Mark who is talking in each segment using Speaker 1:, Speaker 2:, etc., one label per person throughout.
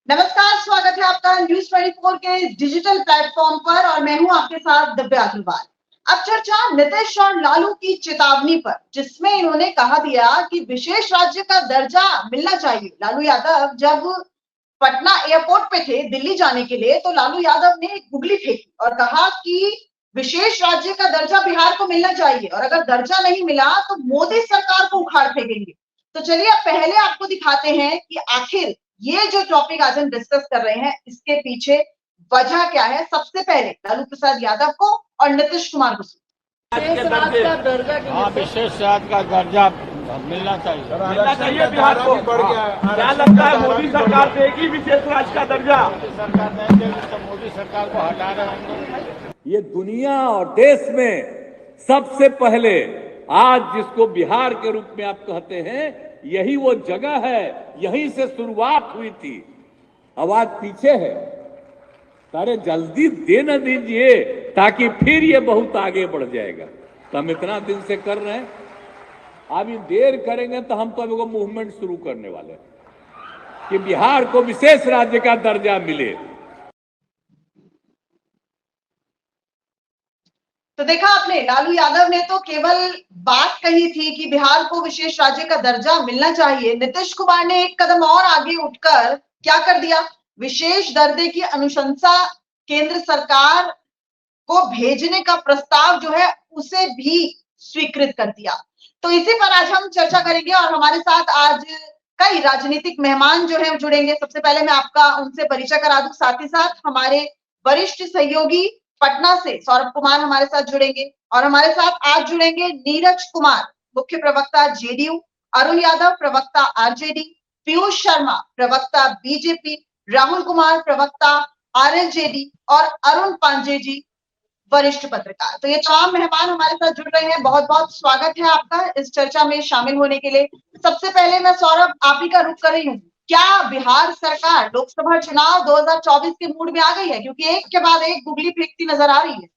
Speaker 1: नमस्कार, स्वागत है आपका न्यूज 24 के डिजिटल प्लेटफॉर्म पर और मैं हूं आपके साथ दिव्या अग्रवाल। अब चर्चा नीतीश और लालू की चेतावनी पर, जिसमें इन्होंने कहा दिया कि विशेष राज्य का दर्जा मिलना चाहिए। लालू यादव जब पटना एयरपोर्ट पे थे दिल्ली जाने के लिए, तो लालू यादव ने एक गुगली फेंकी और कहा कि विशेष राज्य का दर्जा बिहार को मिलना चाहिए और अगर दर्जा नहीं मिला तो मोदी सरकार को उखाड़ फेंकेंगे। तो चलिए अब पहले आपको दिखाते हैं कि आखिर ये जो टॉपिक आज हम डिस्कस कर रहे हैं इसके पीछे वजह क्या है। सबसे पहले लालू प्रसाद यादव को और नीतीश कुमार को
Speaker 2: विशेष राज्य का दर्जा
Speaker 3: विशेष राज्य का दर्जा मिलना चाहिए
Speaker 2: बिहार को। क्या लगता है मोदी सरकार देगी विशेष राज्य का दर्जा?
Speaker 3: सरकार नहीं देगी तो मोदी सरकार को हटा रहे हैं।
Speaker 4: ये दुनिया और देश में सबसे पहले आज जिसको बिहार के रूप में आप कहते हैं, यही वो जगह है, यहीं से शुरुआत हुई थी। आवाज पीछे है, अरे जल्दी दे न दीजिए ताकि फिर ये बहुत आगे बढ़ जाएगा। तो हम इतना दिन से कर रहे हैं, अभी देर करेंगे तो हम तो अभी वो मूवमेंट शुरू करने वाले हैं कि बिहार को विशेष राज्य का दर्जा मिले।
Speaker 1: तो देखा आपने, लालू यादव ने तो केवल बात कही थी कि बिहार को विशेष राज्य का दर्जा मिलना चाहिए। नीतीश कुमार ने एक कदम और आगे उठकर क्या कर दिया, विशेष दर्जे की अनुशंसा केंद्र सरकार को भेजने का प्रस्ताव जो है उसे भी स्वीकृत कर दिया। तो इसी पर आज हम चर्चा करेंगे और हमारे साथ आज कई राजनीतिक मेहमान जो है जुड़ेंगे। सबसे पहले मैं आपका उनसे परिचय करा दूं, साथ ही साथ हमारे वरिष्ठ सहयोगी पटना से सौरभ कुमार हमारे साथ जुड़ेंगे और हमारे साथ आज जुड़ेंगे नीरज कुमार, मुख्य प्रवक्ता जेडीयू, अरुण यादव प्रवक्ता आरजेडी, पीयूष शर्मा प्रवक्ता बीजेपी, राहुल कुमार प्रवक्ता आरएलजेडी और अरुण पांडे जी वरिष्ठ पत्रकार। तो ये तमाम मेहमान हमारे साथ जुड़ रहे हैं। बहुत बहुत स्वागत है आपका इस चर्चा में शामिल होने के लिए। सबसे पहले मैं सौरभ आप ही का रुख कर रही हूँ, क्या बिहार सरकार लोकसभा चुनाव 2024 के मूड में आ गई है? क्योंकि एक के बाद एक गुगली फेंकती नजर आ रही है।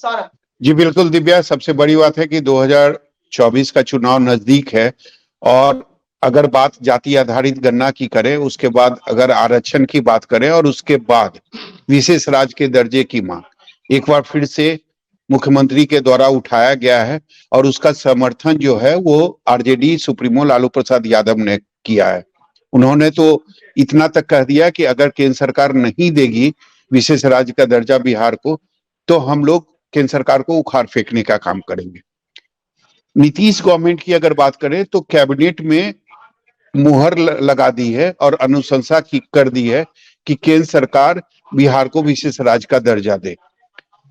Speaker 1: सौरभ
Speaker 5: जी बिल्कुल दिव्या, सबसे बड़ी बात है कि 2024 का चुनाव नजदीक है और अगर बात जाति आधारित गणना की करें, उसके बाद अगर आरक्षण की बात करें और उसके बाद विशेष राज्य के दर्जे की मांग एक बार फिर से मुख्यमंत्री के द्वारा उठाया गया है और उसका समर्थन जो है वो आरजेडी सुप्रीमो लालू प्रसाद यादव ने किया है। उन्होंने तो इतना तक कह दिया कि अगर केंद्र सरकार नहीं देगी विशेष राज्य का दर्जा बिहार को, तो हम लोग केंद्र सरकार को उखाड़ फेंकने का काम करेंगे। नीतीश गवर्नमेंट की अगर बात करें तो कैबिनेट में मुहर लगा दी है और अनुशंसा कर दी है कि केंद्र सरकार बिहार को विशेष राज्य का दर्जा दे।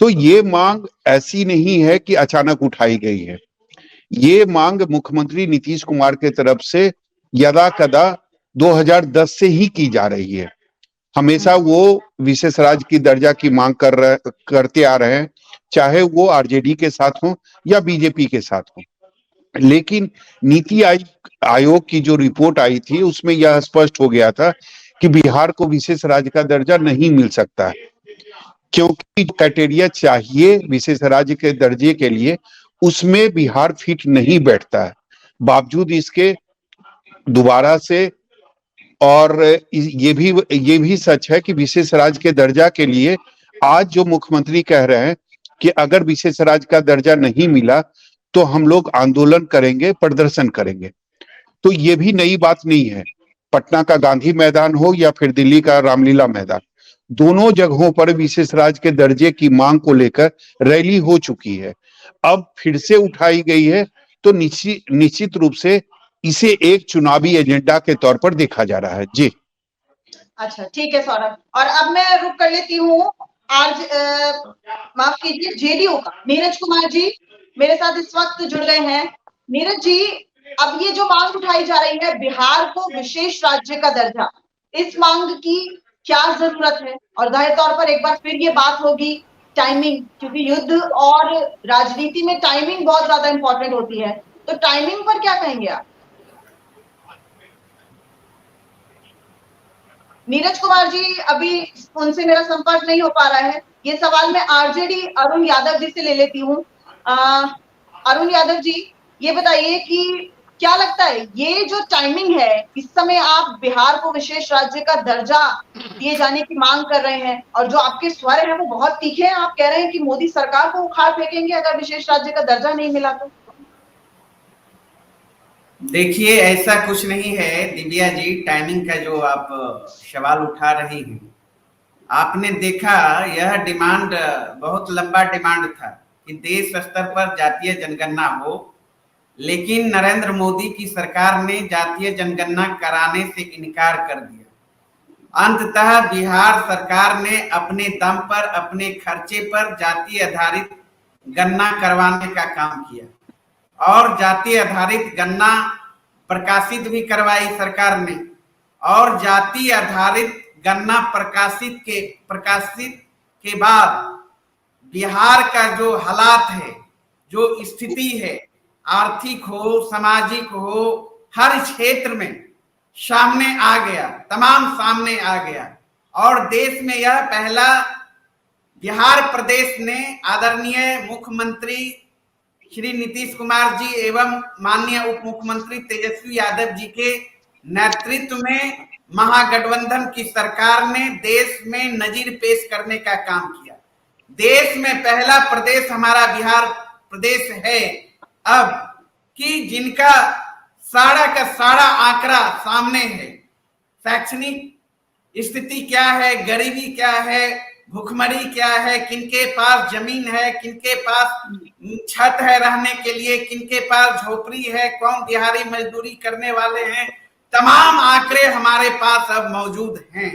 Speaker 5: तो ये मांग ऐसी नहीं है कि अचानक उठाई गई है, ये मांग मुख्यमंत्री नीतीश कुमार के तरफ से यदा कदा 2010 से ही की जा रही है। हमेशा वो विशेष राज्य की दर्जा की मांग करते आ रहे हैं, चाहे वो आरजेडी के साथ हो या बीजेपी के साथ हो। लेकिन नीति आयोग की जो रिपोर्ट आई थी उसमें यह स्पष्ट हो गया था कि बिहार को विशेष राज्य का दर्जा नहीं मिल सकता है, क्योंकि क्राइटेरिया चाहिए विशेष राज्य के दर्जे के लिए उसमें बिहार फिट नहीं बैठता है। बावजूद इसके दोबारा से, और ये भी सच है कि विशेष राज्य के दर्जा के लिए आज जो मुख्यमंत्री कह रहे हैं कि अगर विशेष राज्य का दर्जा नहीं मिला तो हम लोग आंदोलन करेंगे, प्रदर्शन करेंगे। तो ये भी नई बात नहीं है। पटना का गांधी मैदान हो या फिर दिल्ली का रामलीला मैदान, दोनों जगहों पर विशेष राज्य के दर्जे की मांग को लेकर रैली हो चुकी है। अब फिर से उठाई गई है तो निश्चित रूप से इसे एक चुनावी एजेंडा के तौर पर देखा जा रहा है। जी
Speaker 1: अच्छा, ठीक है सौरभ। और अब मैं रुक कर लेती हूँ आज माफ कीजिए जेडीयू का नीरज कुमार जी मेरे साथ इस वक्त जुड़ गए हैं। नीरज जी, अब ये जो मांग उठाई जा रही है बिहार को विशेष राज्य का दर्जा, इस मांग की क्या जरूरत है? और जाहिर तौर पर एक बार फिर ये बात होगी टाइमिंग, क्योंकि युद्ध और राजनीति में टाइमिंग बहुत ज्यादा इंपॉर्टेंट होती है। तो टाइमिंग पर क्या कहेंगे आप? नीरज कुमार जी, अभी उनसे मेरा संपर्क नहीं हो पा रहा है। ये सवाल मैं आरजेडी अरुण यादव जी से ले लेती हूँ। अरुण यादव जी, ये बताइए कि क्या लगता है ये जो टाइमिंग है, इस समय आप बिहार को विशेष राज्य का दर्जा दिए जाने की मांग कर रहे हैं और जो आपके स्वर है वो बहुत तीखे हैं, आप कह रहे हैं कि मोदी सरकार को उखाड़ फेंकेंगे अगर विशेष राज्य का दर्जा नहीं मिला तो।
Speaker 6: देखिए, ऐसा कुछ नहीं है दिव्या जी, टाइमिंग का जो आप सवाल उठा रही हैं, आपने देखा यह डिमांड बहुत लंबा डिमांड था कि देश स्तर पर जातीय जनगणना हो, लेकिन नरेंद्र मोदी की सरकार ने जातीय जनगणना कराने से इनकार कर दिया। अंततः बिहार सरकार ने अपने दम पर, अपने खर्चे पर जातीय आधारित गणना करवाने का काम किया और जाति आधारित गणना प्रकाशित भी करवाई सरकार ने। और जाति आधारित गणना प्रकाशित के बाद बिहार का जो हालात है, जो स्थिति है, आर्थिक हो, सामाजिक हो, हर क्षेत्र में सामने आ गया, तमाम सामने आ गया। और देश में यह पहला बिहार प्रदेश ने आदरणीय मुख्यमंत्री श्री नीतीश कुमार जी एवं माननीय उप मुख्यमंत्री तेजस्वी यादव जी के नेतृत्व में महागठबंधन की सरकार ने देश में नजीर पेश करने का काम किया। देश में पहला प्रदेश हमारा बिहार प्रदेश है अब कि जिनका सारा का सारा आंकड़ा सामने है। शैक्षणिक स्थिति क्या है, गरीबी क्या है, भूखमरी क्या है, किनके पास जमीन है, किनके पास छत है रहने के लिए, किनके पास झोपड़ी है, कौन दिहाड़ी मजदूरी करने वाले हैं, तमाम आंकड़े हमारे पास अब मौजूद हैं।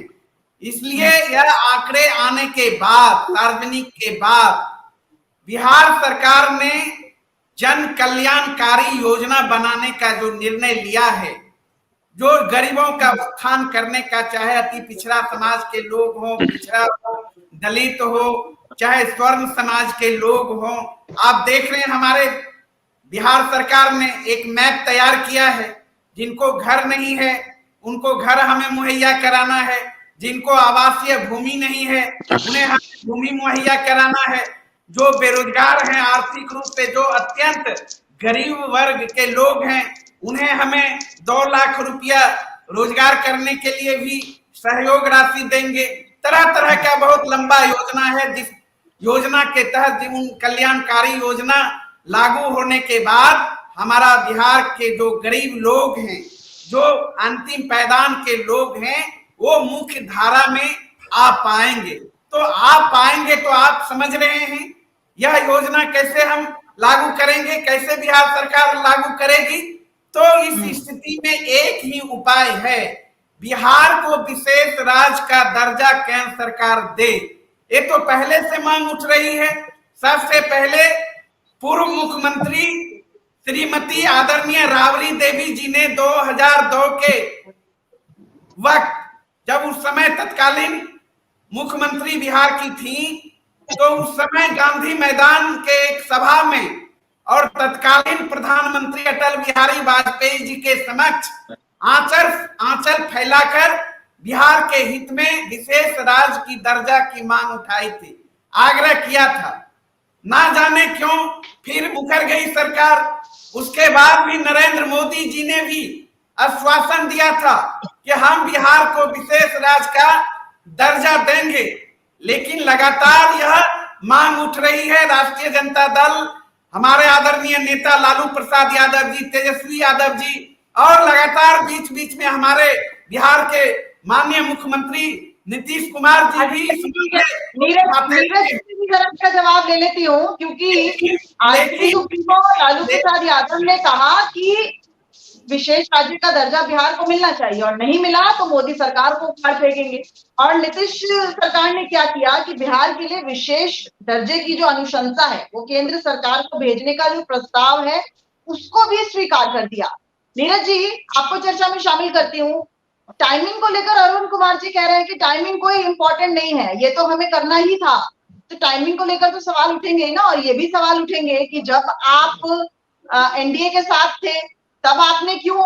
Speaker 6: इसलिए यह आंकड़े आने के बाद, सार्वजनिक के बाद, बिहार सरकार ने जन कल्याणकारी योजना बनाने का जो निर्णय लिया है, जो गरीबों का उत्थान करने का, चाहे अति पिछड़ा समाज के लोग हो, पिछड़ा हो, दलित हो, चाहे स्वर्ण समाज के लोग हो, आप देख रहे हैं हमारे बिहार सरकार ने एक मैप तैयार किया है। जिनको घर नहीं है उनको घर हमें मुहैया कराना है, जिनको आवासीय भूमि नहीं है उन्हें हमें भूमि मुहैया कराना है, जो बेरोजगार हैं, आर्थिक रूप से जो अत्यंत गरीब वर्ग के लोग हैं, उन्हें हमें 2 लाख रुपया रोजगार करने के लिए भी सहयोग राशि देंगे। तरह तरह का बहुत लंबा योजना है, जिस योजना के तहत उन कल्याणकारी योजना लागू होने के बाद हमारा बिहार के जो गरीब लोग हैं, जो अंतिम पायदान के लोग हैं, वो मुख्य धारा में आ पाएंगे। तो आ पाएंगे तो आप समझ रहे हैं यह योजना कैसे हम लागू करेंगे, कैसे बिहार सरकार लागू करेगी। तो इस स्थिति में एक ही उपाय है, बिहार को विशेष राज्य का दर्जा केंद्र सरकार दे। ये तो पहले से मांग उठ रही है। सबसे पहले पूर्व मुख्यमंत्री श्रीमती आदरणीय राबड़ी देवी जी ने 2002 के वक्त, जब उस समय तत्कालीन मुख्यमंत्री बिहार की थी, तो उस समय गांधी मैदान के एक सभा में और तत्कालीन प्रधानमंत्री अटल बिहारी वाजपेयी जी के समक्ष आंचल फैलाकर बिहार के हित में विशेष राज्य की दर्जा की मांग उठाई थी, आग्रह किया था। ना जाने क्यों फिर मुकर गई सरकार। उसके बाद भी नरेंद्र मोदी जी ने भी आश्वासन दिया था कि हम बिहार को विशेष राज्य का दर्जा देंगे, लेकिन लगातार यह मांग उठ रही है। राष्ट्रीय जनता दल, हमारे आदरणीय नेता लालू प्रसाद यादव जी, तेजस्वी यादव जी, और लगातार बीच बीच में हमारे बिहार के माननीय मुख्यमंत्री नीतीश कुमार जी भी
Speaker 1: का जवाब ले लेती हूँ, क्योंकि लालू प्रसाद यादव ने कहा कि विशेष राज्य का दर्जा बिहार को मिलना चाहिए और नहीं मिला तो मोदी सरकार को उखाड़ फेंकेंगे। और नीतीश सरकार ने क्या किया कि बिहार के लिए विशेष दर्जे की जो अनुशंसा है वो केंद्र सरकार को भेजने का जो प्रस्ताव है उसको भी स्वीकार कर दिया। नीरज जी, आपको चर्चा में शामिल करती हूँ। टाइमिंग को लेकर अरुण कुमार जी कह रहे हैं कि टाइमिंग कोई इंपॉर्टेंट नहीं है, ये तो हमें करना ही था। तो टाइमिंग को लेकर तो सवाल उठेंगे ना, और ये भी सवाल उठेंगे कि जब आप एनडीए के साथ थे तब आपने क्यों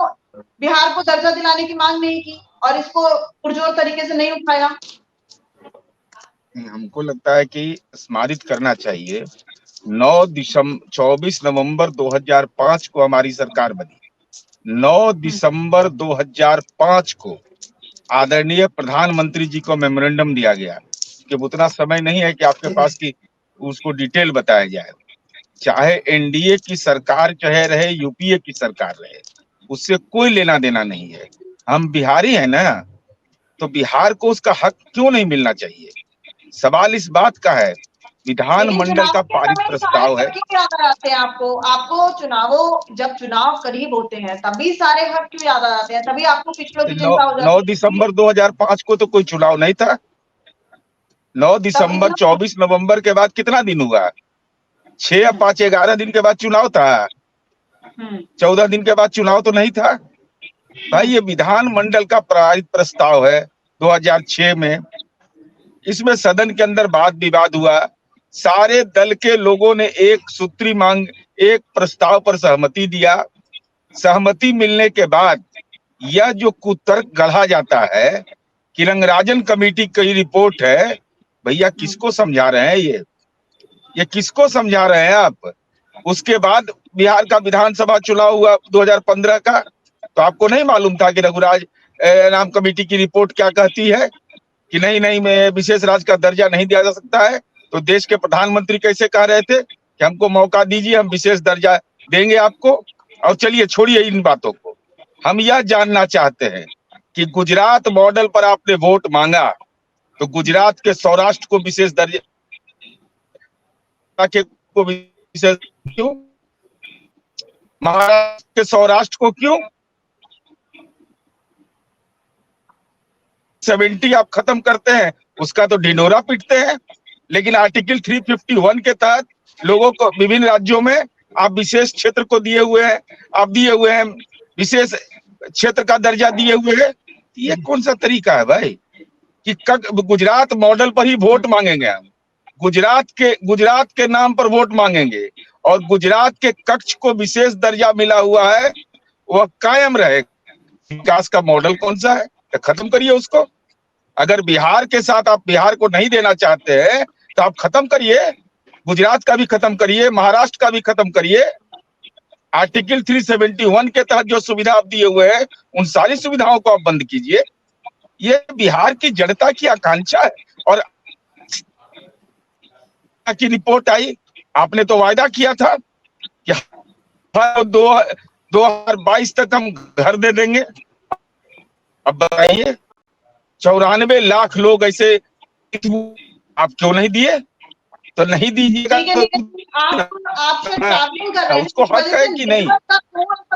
Speaker 1: बिहार को दर्जा दिलाने की मांग नहीं की और इसको पुरजोर तरीके से नहीं उठाया।
Speaker 7: हमको लगता है कि स्मारित करना चाहिए 24 नवंबर 2005 को हमारी सरकार बनी 9 दिसंबर 2005 को आदरणीय प्रधानमंत्री जी को मेमोरेंडम दिया गया कि उतना समय नहीं है कि आपके पास की उसको डिटेल बताया जाए। चाहे एनडीए की सरकार चाहे रहे यूपीए की सरकार रहे, उससे कोई लेना देना नहीं है। हम बिहारी हैं ना, तो बिहार को उसका हक क्यों नहीं मिलना चाहिए? सवाल इस बात का है। विधानमंडल का पारित प्रस्ताव है।
Speaker 1: क्यों याद आते हैं आपको चुनावों, जब चुनाव करीब होते हैं तभी सारे हक क्यों याद आ जाते हैं? तभी आपको पिछड़ों की चिंता हो जाती है।
Speaker 7: 9 दिसंबर 2005 को तो कोई चुनाव नहीं था। 9 दिसंबर 24 नवंबर के बाद कितना दिन हुआ? 6 या 5 11 दिन के बाद चुनाव था। 14 दिन के बाद चुनाव तो नहीं था भाई। ये विधानमंडल का पारित प्रस्ताव है 2006 में। इसमें सदन के अंदर वाद विवाद हुआ। सारे दल के लोगों ने एक सूत्री मांग, एक प्रस्ताव पर सहमति दिया। सहमति मिलने के बाद यह जो कुतर्क गढ़ा जाता है कि रंगराजन कमेटी की रिपोर्ट है, भैया किसको समझा रहे हैं? ये किसको समझा रहे हैं आप? उसके बाद बिहार का विधानसभा चुनाव हुआ 2015 का, तो आपको नहीं मालूम था कि रघुराज नाम कमेटी की रिपोर्ट क्या कहती है कि नहीं मैं विशेष राज्य का दर्जा नहीं दिया जा सकता है? तो देश के प्रधानमंत्री कैसे कह रहे थे कि हमको मौका दीजिए, हम विशेष दर्जा देंगे आपको। और चलिए छोड़िए इन बातों को, हम यह जानना चाहते हैं कि गुजरात मॉडल पर आपने वोट मांगा, तो गुजरात के सौराष्ट्र को विशेष दर्जा को विशेष क्यों? महाराष्ट्र के सौराष्ट्र को क्यों? 70 आप खत्म करते हैं, उसका तो ढिंढोरा पीटते हैं। लेकिन आर्टिकल 351 के तहत लोगों को विभिन्न राज्यों में आप विशेष क्षेत्र को दिए हुए हैं, आप दिए हुए हैं, विशेष क्षेत्र का दर्जा दिए हुए हैं। ये कौन सा तरीका है भाई कि गुजरात मॉडल पर ही वोट मांगेंगे हम? गुजरात के नाम पर वोट मांगेंगे और गुजरात के कक्ष को विशेष दर्जा मिला हुआ है, वह कायम रहे। विकास का मॉडल कौन सा है? तो खत्म करिए उसको। अगर बिहार के साथ आप बिहार को नहीं देना चाहते हैं तो आप खत्म करिए, गुजरात का भी खत्म करिए, महाराष्ट्र का भी खत्म करिए। आर्टिकल 371 के तहत जो सुविधा आप दिए हुए हैं उन सारी सुविधाओं को आप बंद कीजिए। ये बिहार की जनता की आकांक्षा है। और की रिपोर्ट आई, आपने तो वायदा किया था कि 2022 तक हम घर दे देंगे। अब बताइए 94 लाख लोग ऐसे आप क्यों नहीं दिए? तो नहीं दीजिएगा तो
Speaker 1: आपसे ट्रैवलिंग कर रहे हैं,
Speaker 7: उसको हक है कि नहीं?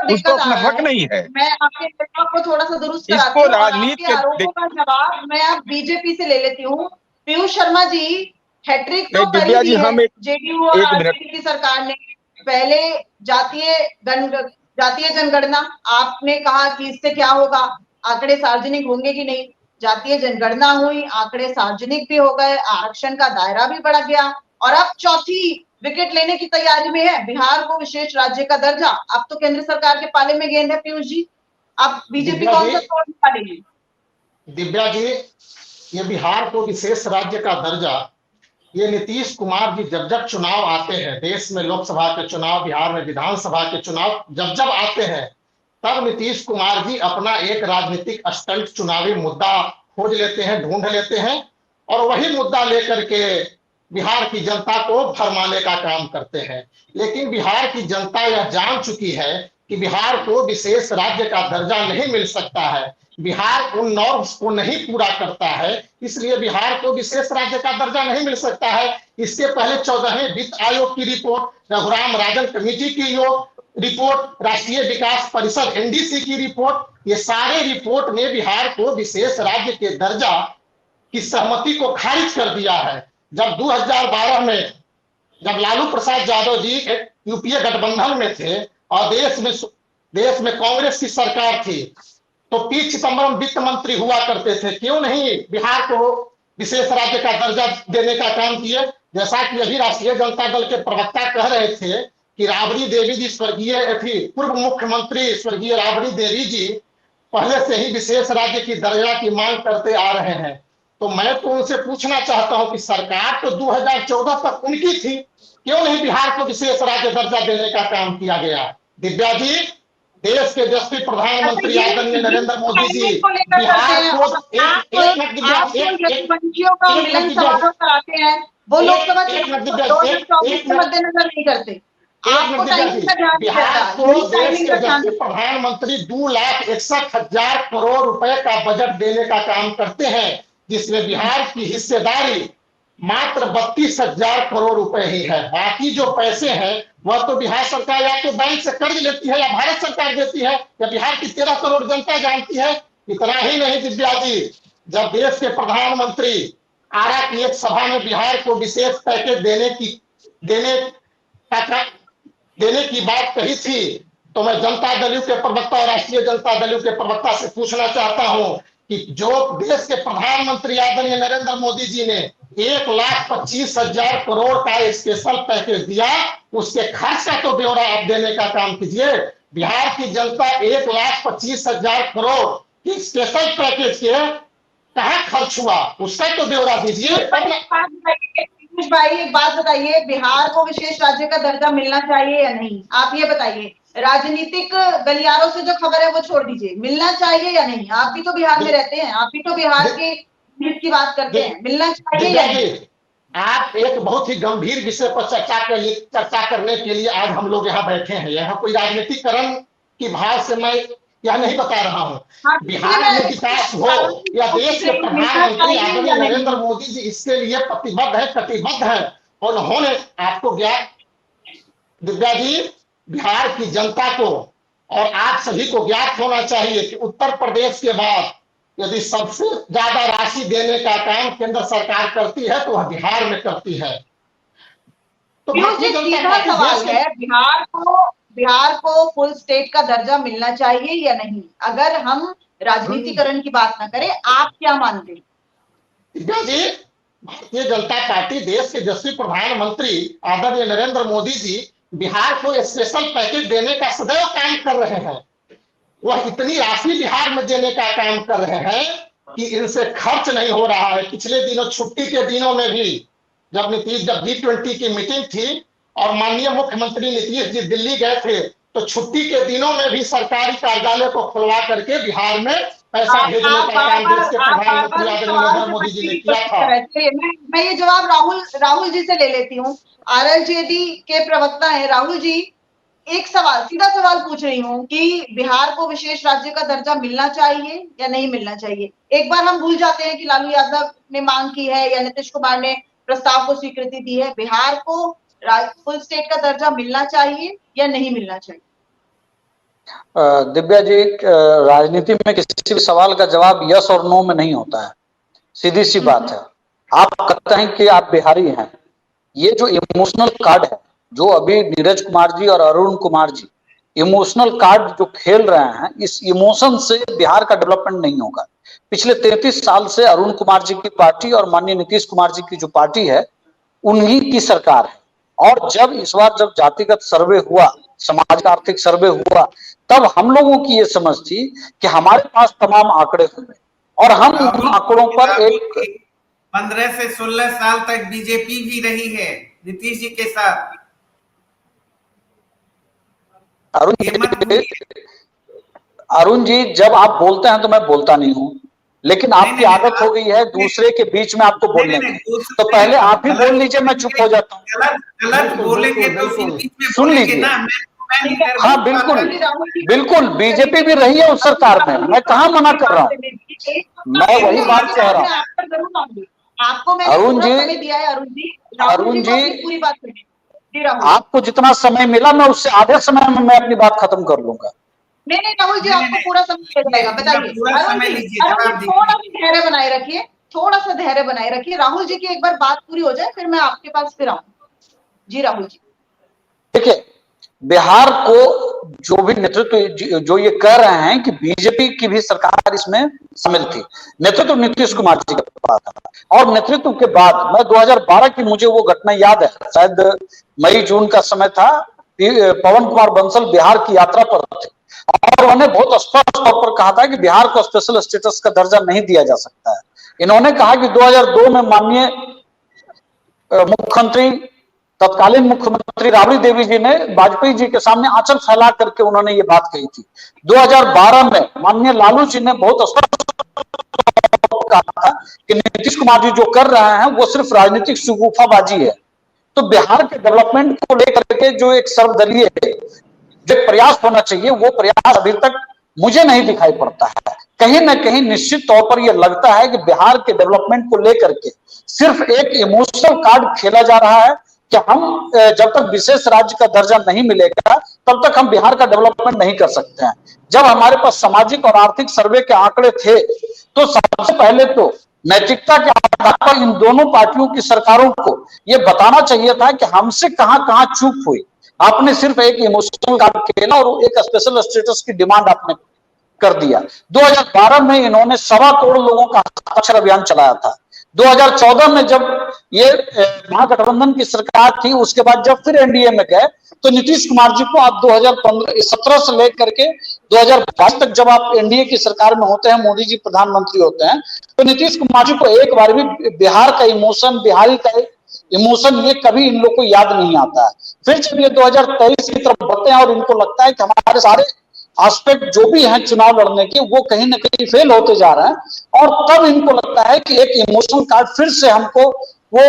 Speaker 7: उसको अपना हक नहीं है।
Speaker 1: मैं आपके जवाब को थोड़ा सा दुरुस्त कराती
Speaker 7: इसको
Speaker 1: हूं।
Speaker 7: राजनीति
Speaker 1: आपके आरोपों का जवाब मैं अब बीजेपी से ले लेती हूँ। पीयूष शर्मा जी, हैट्रिक तो करी
Speaker 7: दिव्या जी,
Speaker 1: दी है
Speaker 7: हम
Speaker 1: जेडीयू और आरजेडी की सरकार ने। पहले जातीय जनगणना, आपने कहा कि इससे क्या होगा, आंकड़े सार्वजनिक होंगे कि नहीं। जातीय जनगणना हुई, आंकड़े सार्वजनिक भी हो गए, आरक्षण का दायरा भी बढ़ गया और अब चौथी विकेट लेने की तैयारी में है बिहार को विशेष राज्य का दर्जा। अब तो केंद्र सरकार के पाले में गेंद है। पीयूष जी, अब बीजेपी कौन सा तोड़ निकालेगी?
Speaker 8: दिव्या जी, ये बिहार को विशेष राज्य का दर्जा, ये नीतीश कुमार जी जब चुनाव आते हैं, देश में लोकसभा के चुनाव, बिहार में विधानसभा के चुनाव जब आते हैं, तब नीतीश कुमार जी अपना एक राजनीतिक स्टंट, चुनावी मुद्दा खोज लेते हैं, ढूंढ लेते हैं और वही मुद्दा लेकर के बिहार की जनता को भरमाने का काम करते हैं। लेकिन बिहार की जनता यह जान चुकी है कि बिहार को विशेष राज्य का दर्जा नहीं मिल सकता है। बिहार उन नॉर्म्स को नहीं पूरा करता है, इसलिए बिहार को विशेष राज्य का दर्जा नहीं मिल सकता है। इससे पहले 14वें वित्त आयोग की रिपोर्ट, रघुराम राजन कमेटी की रिपोर्ट, राष्ट्रीय विकास परिषद एनडीसी की रिपोर्ट, ये सारे रिपोर्ट ने बिहार को विशेष राज्य के दर्जा की सहमति को खारिज कर दिया है। जब 2012 में जब लालू प्रसाद यादव जी यूपीए गठबंधन में थे और देश में कांग्रेस की सरकार थी, तो पी चिदम्बरम वित्त मंत्री हुआ करते थे। क्यों नहीं बिहार को विशेष राज्य का दर्जा देने का काम किए? जैसा कि अभी राष्ट्रीय जनता दल के प्रवक्ता कह रहे थे कि राबड़ी देवी जी, पूर्व मुख्यमंत्री स्वर्गीय राबड़ी देवी जी पहले से ही विशेष राज्य की दर्जा की मांग करते आ रहे हैं। तो मैं तो उनसे पूछना चाहता हूं कि सरकार तो 2014 तक उनकी थी, क्यों नहीं बिहार को विशेष राज्य दर्जा देने का काम किया गया? दिव्या जी, देश के यशस्वी प्रधानमंत्री आदरणीय नरेंद्र मोदी जी
Speaker 1: को लेकर
Speaker 8: बिहार
Speaker 1: करते हैं,
Speaker 8: को
Speaker 1: और आप यशवंशियों का मिलन समारोह कराते हैं, वो लोकसभा चुनाव 2024 के मद्देनजर नहीं करते। आपको टाइमिंग का ध्यान नहीं
Speaker 8: बिहार
Speaker 1: रहता,
Speaker 8: को
Speaker 1: यही
Speaker 8: देश
Speaker 1: टाइमिंग
Speaker 8: के
Speaker 1: का ध्यान
Speaker 8: यशस्वी प्रधानमंत्री 2,61,000 करोड़ रुपए का बजट देने का काम करते हैं, जिसमें बिहार की हिस्सेदारी मात्र 32,000 करोड़ रुपए ही है। बाकी जो पैसे हैं वह तो बिहार सरकार या तो बैंक से कर्ज लेती है या भारत सरकार देती है, या बिहार की 13 करोड़ जनता जानती है। इतना ही नहीं दिव्या जी, जब देश के प्रधानमंत्री आरा की एक सभा में बिहार को विशेष पैकेज देने की बात कही थी, तो मैं जनता दल के प्रवक्ता और राष्ट्रीय जनता दल के प्रवक्ता से पूछना चाहता हूं कि जो देश के प्रधानमंत्री आदरणीय नरेंद्र मोदी जी ने 1,25,000 करोड़ का स्पेशल पैकेज दिया, उसके खर्च का तो ब्यौरा आप देने का काम कीजिए। बिहार की जनता 1,25,000 करोड़ की स्पेशल पैकेज के कहाँ खर्च हुआ, उसका तो ब्यौरा दीजिए।
Speaker 1: पीयूष भाई एक बात बताइए, बिहार को विशेष राज्य का दर्जा मिलना चाहिए या नहीं, आप ये बताइए। राजनीतिक गलियारों से जो खबर है वो छोड़ दीजिए, मिलना चाहिए या नहीं? आप भी तो बिहार में रहते हैं, आप भी तो बिहार के हित की बात करते हैं, मिलना चाहिए या नहीं?
Speaker 8: आप एक बहुत ही गंभीर विषय पर चर्चा करने के लिए आज हम लोग यहाँ बैठे हैं। यहाँ कोई राजनीतिकरण की भाव से मैं यह नहीं बता रहा हूँ। बिहार में विकास हो या देश के प्रधानमंत्री आदरणीय नरेंद्र मोदी जी इसके लिए प्रतिबद्ध है, कटिबद्ध है। और उन्होंने आपको ज्ञात, दिव्या जी, बिहार की जनता को और आप सभी को ज्ञात होना चाहिए कि उत्तर प्रदेश के बाद यदि सबसे ज्यादा राशि देने का काम केंद्र सरकार करती है तो वह बिहार में करती है। तो
Speaker 1: सीधा सवाल है, बिहार को फुल स्टेट का दर्जा मिलना चाहिए या नहीं? अगर हम राजनीतिकरण की बात ना करें, आप क्या मानते हैं?
Speaker 8: जी, भारतीय जनता पार्टी, देश के यशस्वी प्रधानमंत्री आदरणीय नरेंद्र मोदी जी बिहार को स्पेशल पैकेज देने का सदैव काम कर रहे हैं। वह इतनी राशि बिहार में देने का काम कर रहे हैं कि इनसे खर्च नहीं हो रहा है। पिछले दिनों, छुट्टी के दिनों में भी जब G20 की मीटिंग थी और माननीय मुख्यमंत्री नीतीश जी दिल्ली गए थे, तो छुट्टी के दिनों में भी सरकारी कार्यालय को खुलवा करके बिहार में पैसा भेजने का काम देश के प्रधानमंत्री आदरणीय नरेंद्र मोदी जी ने किया था।
Speaker 1: मैं ये जवाब राहुल जी से ले लेती हूँ। RLJD के प्रवक्ता है राहुल जी, एक सवाल, सीधा सवाल पूछ रही हूँ कि बिहार को विशेष राज्य का दर्जा मिलना चाहिए या नहीं मिलना चाहिए? एक बार हम भूल जाते हैं कि लालू यादव ने मांग की है या नीतीश कुमार ने प्रस्ताव को स्वीकृति दी है। बिहार को फुल स्टेट का दर्जा मिलना चाहिए या नहीं मिलना चाहिए?
Speaker 9: दिव्या जी, राजनीति में किसी भी सवाल का जवाब यस और नो में नहीं होता है, सीधी सी बात है। आप कहते हैं कि आप बिहारी हैं, ये जो इमोशनल कार्ड है जो अभी नीरज कुमार जी और अरुण कुमार जी इमोशनल कार्ड जो खेल रहे हैं, इस इमोशन से बिहार का डेवलपमेंट नहीं होगा। पिछले 33 साल से अरुण कुमार जी की पार्टी और माननीय नीतीश कुमार जी की जो पार्टी है, उन्हीं की सरकार है। और जब इस बार जब जातिगत सर्वे हुआ, सामाजिक आर्थिक सर्वे हुआ, तब हम लोगों की ये समझ थी कि हमारे पास तमाम आंकड़े हुए और हम उन आंकड़ों पर एक
Speaker 6: 15 से 16 साल तक बीजेपी भी रही है नीतीश जी के साथ।
Speaker 9: अरुण जी, जब आप बोलते हैं तो मैं बोलता नहीं हूं, लेकिन आपकी आदत हो गई है दूसरे के बीच में आपको बोलने की। तो पहले आप ही बोल लीजिए, मैं चुप हो जाता हूँ।
Speaker 6: गलत बोलेंगे तो
Speaker 9: सुन लीजिए। हाँ बिल्कुल, बीजेपी भी रही है उस सरकार में, मैं कहाँ मना कर रहा हूँ, मैं वही बात कह रहा हूँ।
Speaker 1: आपको मैंने
Speaker 9: अरुण जी,
Speaker 1: दिया है अरुण जी पूरी बात करें।
Speaker 9: आपको जितना समय मिला मैं उससे आधे समय में मैं अपनी बात खत्म कर लूंगा।
Speaker 1: नहीं राहुल जी, आपको पूरा समय मिल जाएगा, बताइए। थोड़ा सा धैर्य बनाए रखिए, थोड़ा सा धैर्य बनाए रखिए। राहुल जी की एक बार बात पूरी हो जाए फिर मैं आपके पास फिर आऊँ। जी राहुल जी,
Speaker 9: देखिए, बिहार को जो भी नेतृत्व जो ये कह रहे हैं कि बीजेपी की भी सरकार इसमें शामिल थी, नेतृत्व नीतीश कुमार जी के पास था। और नेतृत्व के बाद मैं 2012 की मुझे वो घटना याद है, शायद मई जून का समय था, पवन कुमार बंसल बिहार की यात्रा पर थे और उन्होंने बहुत स्पष्ट तौर पर कहा था कि बिहार को स्पेशल स्टेटस का दर्जा नहीं दिया जा सकता है। इन्होंने कहा कि 2002 में माननीय मुख्यमंत्री तत्कालीन मुख्यमंत्री राबड़ी देवी जी ने वाजपेयी जी के सामने आंचल फैला करके उन्होंने ये बात कही थी। 2012 में माननीय लालू जी ने बहुत स्पष्ट कहा था कि नीतीश कुमार जी जो कर रहे हैं वो सिर्फ राजनीतिक शगुफाबाजी है। तो बिहार के डेवलपमेंट को लेकर के जो एक सर्वदलीय जो प्रयास होना चाहिए वो प्रयास अभी तक मुझे नहीं दिखाई पड़ता है। कहीं ना कहीं निश्चित तौर पर यह लगता है कि बिहार के डेवलपमेंट को लेकर के सिर्फ एक इमोशनल कार्ड खेला जा रहा है कि हम जब तक विशेष राज्य का दर्जा नहीं मिलेगा तब तक हम बिहार का डेवलपमेंट नहीं कर सकते हैं। जब हमारे पास सामाजिक और आर्थिक सर्वे के आंकड़े थे तो सबसे पहले तो नैतिकता के आधार पर इन दोनों पार्टियों की सरकारों को यह बताना चाहिए था कि हमसे कहां कहां चूक हुई। आपने सिर्फ एक इमोशनल कार्ड खेला और एक स्पेशल स्टेटस की डिमांड आपने कर दिया। 2012 में इन्होंने 1.25 करोड़ लोगों का हस्ताक्षर अभियान चलाया था। 2014 में जब ये महागठबंधन की सरकार थी उसके बाद जब फिर एनडीए में गए तो नीतीश कुमार जी को आप 2017 से लेकर के 2022 तक जब आप एनडीए की सरकार में होते हैं, मोदी जी प्रधानमंत्री होते हैं, तो नीतीश कुमार जी को एक बार भी बिहार का इमोशन, बिहारी का इमोशन ये कभी इन लोग को याद नहीं आता है। फिर जब ये 2023 की तरफ बढ़ते हैं और इनको लगता है कि हमारे सारे एस्पेक्ट जो भी हैं चुनाव लड़ने के वो कहीं ना कहीं फेल होते जा रहे हैं और तब इनको लगता है कि एक इमोशनल कार्ड फिर से हमको वो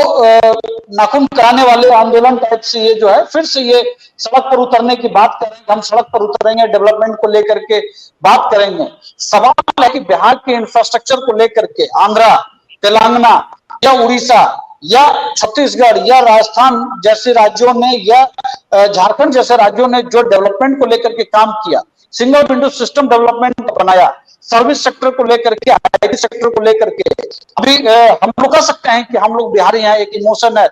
Speaker 9: नाखून कराने वाले आंदोलन टाइप से ये जो है फिर से ये सड़क पर उतरने की बात करेंगे, हम सड़क पर उतरेंगे, डेवलपमेंट को लेकर के बात करेंगे। सवाल है कि बिहार के इंफ्रास्ट्रक्चर को लेकर के आंध्रा, तेलंगाना या उड़ीसा या छत्तीसगढ़ या राजस्थान जैसे राज्यों ने या झारखंड जैसे राज्यों ने जो डेवलपमेंट को लेकर के काम किया, सिंगल विंडो सिस्टम डेवलपमेंट बनाया, सर्विस सेक्टर को लेकर के, आईटी सेक्टर को लेकर के, अभी हम लोग कह सकते हैं कि हम लोग बिहारी हैं, एक इमोशन है,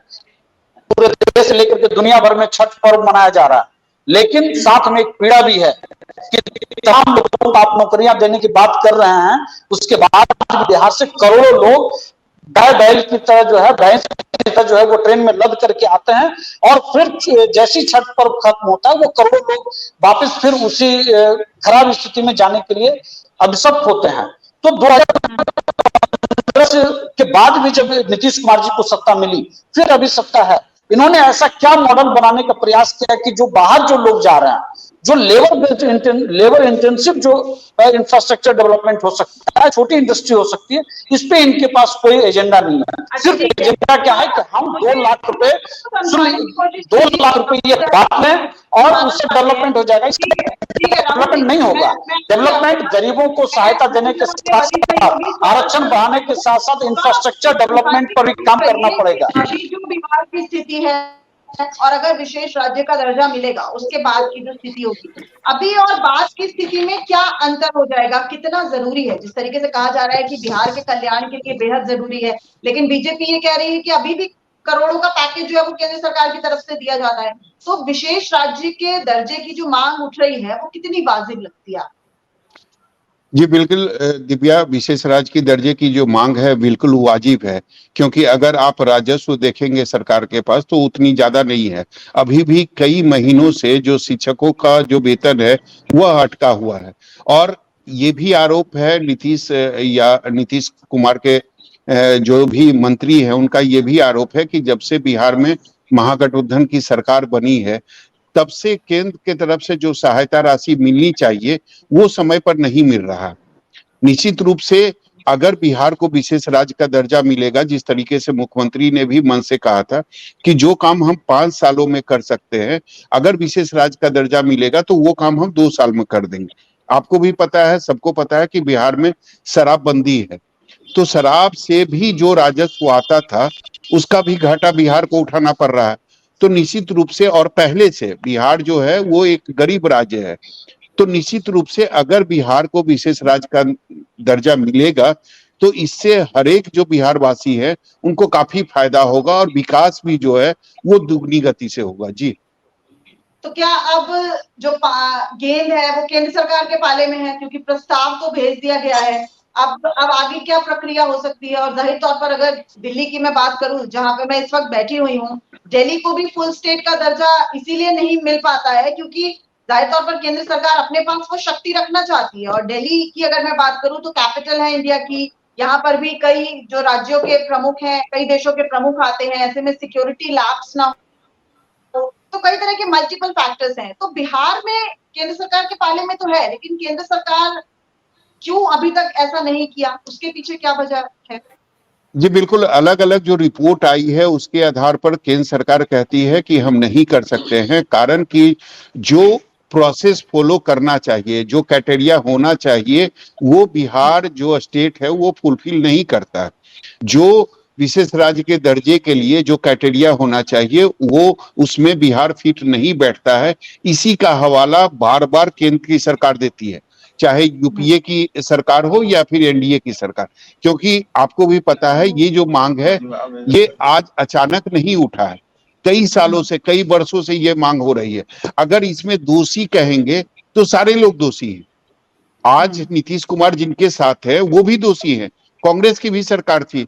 Speaker 9: पूरे देश से लेकर के दुनिया भर में छठ पर्व मनाया जा रहा है, लेकिन साथ में एक पीड़ा भी है कि तमाम लोगों को आप नौकरियां देने की बात कर रहे हैं, उसके बाद बिहार से करोड़ों लोग गाय बैल की तरह जो है, भैंस की तरह जो है वो ट्रेन में लद करके आते हैं और फिर जैसी छठ पर्व खत्म होता है वो करोड़ों लोग वापस फिर उसी खराब स्थिति में जाने के लिए अभिशप्त होते हैं। तो 2015 के बाद भी जब नीतीश कुमार जी को सत्ता मिली, फिर अभी सत्ता है, इन्होंने ऐसा क्या मॉडल बनाने का प्रयास किया कि जो बाहर जो लोग जा रहे हैं, जो लेबर इंटेंसिव जो इंफ्रास्ट्रक्चर डेवलपमेंट हो सकता है, छोटी इंडस्ट्री हो सकती है, इस पे इनके पास कोई एजेंडा नहीं है। सिर्फ एजेंडा क्या है कि हम 2 लाख रुपए ये बात में और उससे डेवलपमेंट हो जाएगा। इससे डेवलपमेंट नहीं होगा। डेवलपमेंट गरीबों को सहायता देने के साथ साथ, आरक्षण बढ़ाने के साथ साथ इंफ्रास्ट्रक्चर डेवलपमेंट पर भी काम करना पड़ेगा।
Speaker 1: अभी जो बिहार की स्थिति है और अगर विशेष राज्य का दर्जा मिलेगा उसके बाद की जो स्थिति होगी, अभी और बाद की स्थिति में क्या अंतर हो जाएगा, कितना जरूरी है? जिस तरीके से कहा जा रहा है कि बिहार के कल्याण के लिए बेहद जरूरी है, लेकिन बीजेपी ये कह रही है कि अभी भी करोड़ों का पैकेज जो है वो केंद्र सरकार की तरफ से दिया जाता है, तो विशेष राज्य के दर्जे की जो मांग उठ रही है वो कितनी वाजिब लगती है?
Speaker 5: जी बिल्कुल दिव्या, विशेष राज्य की दर्जे की जो मांग है बिल्कुल वाजिब है, क्योंकि अगर आप राजस्व देखेंगे सरकार के पास तो उतनी ज्यादा नहीं है। अभी भी कई महीनों से जो शिक्षकों का जो वेतन है वह अटका हुआ है और ये भी आरोप है नीतीश कुमार के जो भी मंत्री हैं उनका ये भी आरोप है कि जब से बिहार में महागठबंधन की सरकार बनी है तब से केंद्र के तरफ से जो सहायता राशि मिलनी चाहिए वो समय पर नहीं मिल रहा। निश्चित रूप से अगर बिहार को विशेष राज्य का दर्जा मिलेगा, जिस तरीके से मुख्यमंत्री ने भी मन से कहा था कि जो काम हम 5 सालों में कर सकते हैं, अगर विशेष राज्य का दर्जा मिलेगा तो वो काम हम 2 साल में कर देंगे। आपको भी पता है, सबको पता है कि बिहार में शराबबंदी है, तो शराब से भी जो राजस्व आता था उसका भी घाटा बिहार को उठाना पड़ रहा है। तो निश्चित रूप से, और पहले से बिहार जो है वो एक गरीब राज्य है, तो निश्चित रूप से अगर बिहार को विशेष राज्य का दर्जा मिलेगा तो इससे हर एक जो बिहार वासी है उनको काफी फायदा होगा और विकास भी जो है वो दुगनी गति से होगा। जी,
Speaker 1: तो क्या अब जो गेंद है वो केंद्र सरकार के पाले में है, क्योंकि प्रस्ताव तो भेज दिया गया है, अब आगे क्या प्रक्रिया हो सकती है? और जाहिर तौर पर अगर दिल्ली की मैं बात करूं, जहां पे मैं इस वक्त बैठी हुई हूं, दिल्ली को भी फुल स्टेट का दर्जा इसीलिए नहीं मिल पाता है क्योंकि जाहिर तौर पर केंद्र सरकार अपने पास वो शक्ति रखना चाहती है। और दिल्ली की अगर मैं बात करूं तो कैपिटल है इंडिया की, यहाँ पर भी कई जो राज्यों के प्रमुख हैं, कई देशों के प्रमुख आते हैं, ऐसे में सिक्योरिटी लैप्स ना तो कई तरह के मल्टीपल फैक्टर्स हैं। तो बिहार में केंद्र सरकार के पाले में तो है, लेकिन केंद्र सरकार क्यों अभी तक ऐसा नहीं किया, उसके पीछे क्या वजह है?
Speaker 5: जी बिल्कुल, अलग अलग जो रिपोर्ट आई है उसके आधार पर केंद्र सरकार कहती है कि हम नहीं कर सकते हैं, कारण कि जो प्रोसेस फॉलो करना चाहिए, जो क्राइटेरिया होना चाहिए, वो बिहार जो स्टेट है वो फुलफिल नहीं करता है। जो विशेष राज्य के दर्जे के लिए जो क्राइटेरिया होना चाहिए वो उसमें बिहार फिट नहीं बैठता है। इसी का हवाला बार बार केंद्र की सरकार देती है, चाहे यूपीए की सरकार हो या फिर एनडीए की सरकार, क्योंकि आपको भी पता है ये जो मांग है ये आज अचानक नहीं उठा है, कई सालों से, कई वर्षों से ये मांग हो रही है। अगर इसमें दोषी कहेंगे तो सारे लोग दोषी हैं। आज नीतीश कुमार जिनके साथ है वो भी दोषी हैं, कांग्रेस की भी सरकार थी,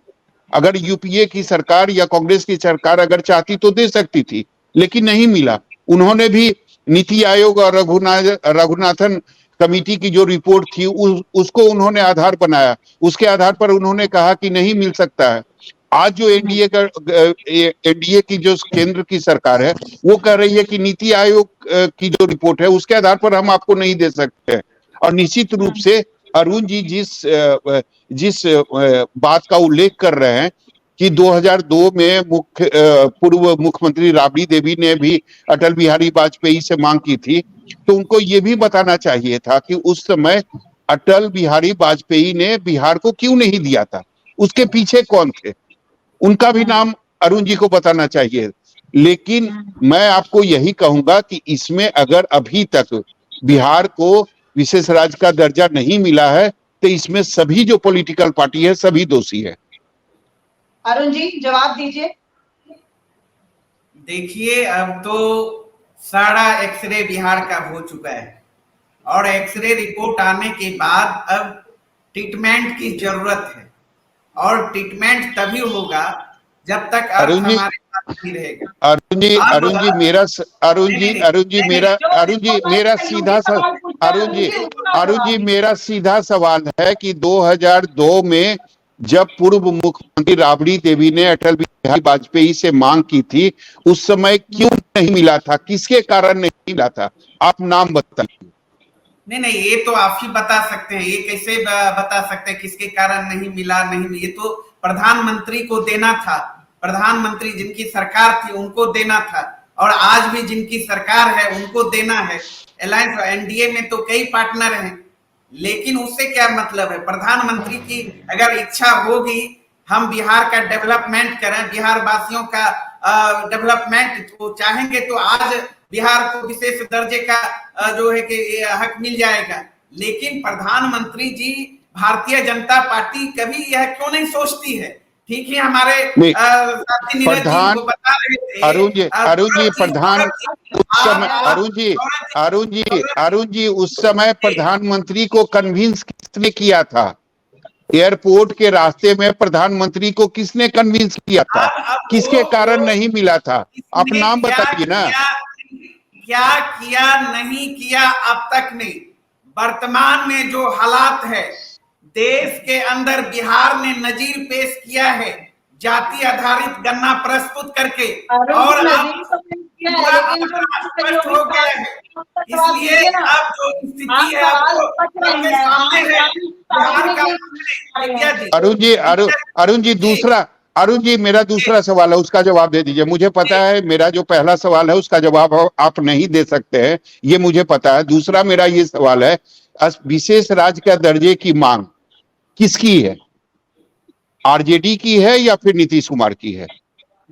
Speaker 5: अगर यूपीए की सरकार या कांग्रेस की सरकार अगर चाहती तो दे सकती थी, लेकिन नहीं मिला। उन्होंने भी नीति आयोग और रघुनाथन कमेटी की जो रिपोर्ट थी उसको उन्होंने आधार बनाया, उसके आधार पर उन्होंने कहा कि नहीं मिल सकता है। आज जो एनडीए की जो केंद्र की सरकार है वो कह रही है कि नीति आयोग की जो रिपोर्ट है उसके आधार पर हम आपको नहीं दे सकते हैं। और निश्चित रूप से अरुण जी जिस बात का उल्लेख कर रहे हैं कि 2002 में पूर्व मुख्यमंत्री राबड़ी देवी ने भी अटल बिहारी वाजपेयी से मांग की थी, तो उनको ये भी बताना चाहिए था कि उस समय अटल बिहारी वाजपेयी ने बिहार को क्यों नहीं दिया था, उसके पीछे कौन थे, उनका भी नाम अरुण जी को बताना चाहिए। लेकिन मैं आपको यही कहूंगा कि इसमें अगर अभी तक बिहार को विशेष राज्य का दर्जा नहीं मिला है तो इसमें सभी जो पॉलिटिकल पार्टी है सभी दोषी है।
Speaker 1: अरुण जी जवाब दीजिए।
Speaker 6: देखिए, अब तो सारा एक्सरे बिहार का हो चुका है और एक्सरे रिपोर्ट आने के बाद अब ट्रीटमेंट की जरूरत है, और ट्रीटमेंट तभी होगा जब तक हमारे साथ नहीं रहेगा।
Speaker 5: अरुण जी मेरा सीधा सवाल है कि 2002 में जब पूर्व मुख्यमंत्री राबड़ी देवी ने अटल बिहारी वाजपेयी से मांग की थी उस समय क्यों नहीं मिला था, किसके कारण नहीं मिला था, आप नाम बताइए।
Speaker 6: नहीं, ये तो आप ही बता सकते हैं, ये कैसे बता सकते हैं किसके कारण नहीं मिला? नहीं, ये तो प्रधानमंत्री को देना था, प्रधानमंत्री जिनकी सरकार थी उनको देना था, और आज भी जिनकी सरकार है उनको देना है। अलायंस एनडीए में तो कई पार्टनर हैं, लेकिन उससे क्या मतलब है? प्रधानमंत्री की अगर इच्छा होगी हम बिहार का डेवलपमेंट करें, बिहार वासियों का डेवलपमेंट तो चाहेंगे तो आज बिहार को विशेष दर्जे का जो है कि हक मिल जाएगा। लेकिन प्रधानमंत्री जी, भारतीय जनता पार्टी कभी यह क्यों नहीं सोचती है? ठीक है, हमारे साथी नीरज जी को बता रहे थे,
Speaker 5: अरुण जी उस समय प्रधानमंत्री को कन्विंस किसने किया था? एयरपोर्ट के रास्ते में प्रधानमंत्री को किसने कन्विंस किया था? किसके कारण नहीं मिला था? आप नाम बताइए ना।
Speaker 6: क्या किया नहीं किया अब तक नहीं। वर्तमान में जो हालात है देश के अंदर, बिहार ने नजीर पेश किया है जाति आधारित गणना प्रस्तुत करके, और स्पष्ट हो गया है। इसलिए अब जो स्थिति है आपके सामने है बिहार का।
Speaker 5: अरुण जी मेरा दूसरा सवाल है, उसका जवाब दे दीजिए। मुझे पता है मेरा जो पहला सवाल है उसका जवाब आप नहीं दे सकते हैं, ये मुझे पता है। दूसरा मेरा ये सवाल है, विशेष राज्य का दर्जे की मांग किसकी है? आरजेडी की है या फिर नीतीश कुमार की है?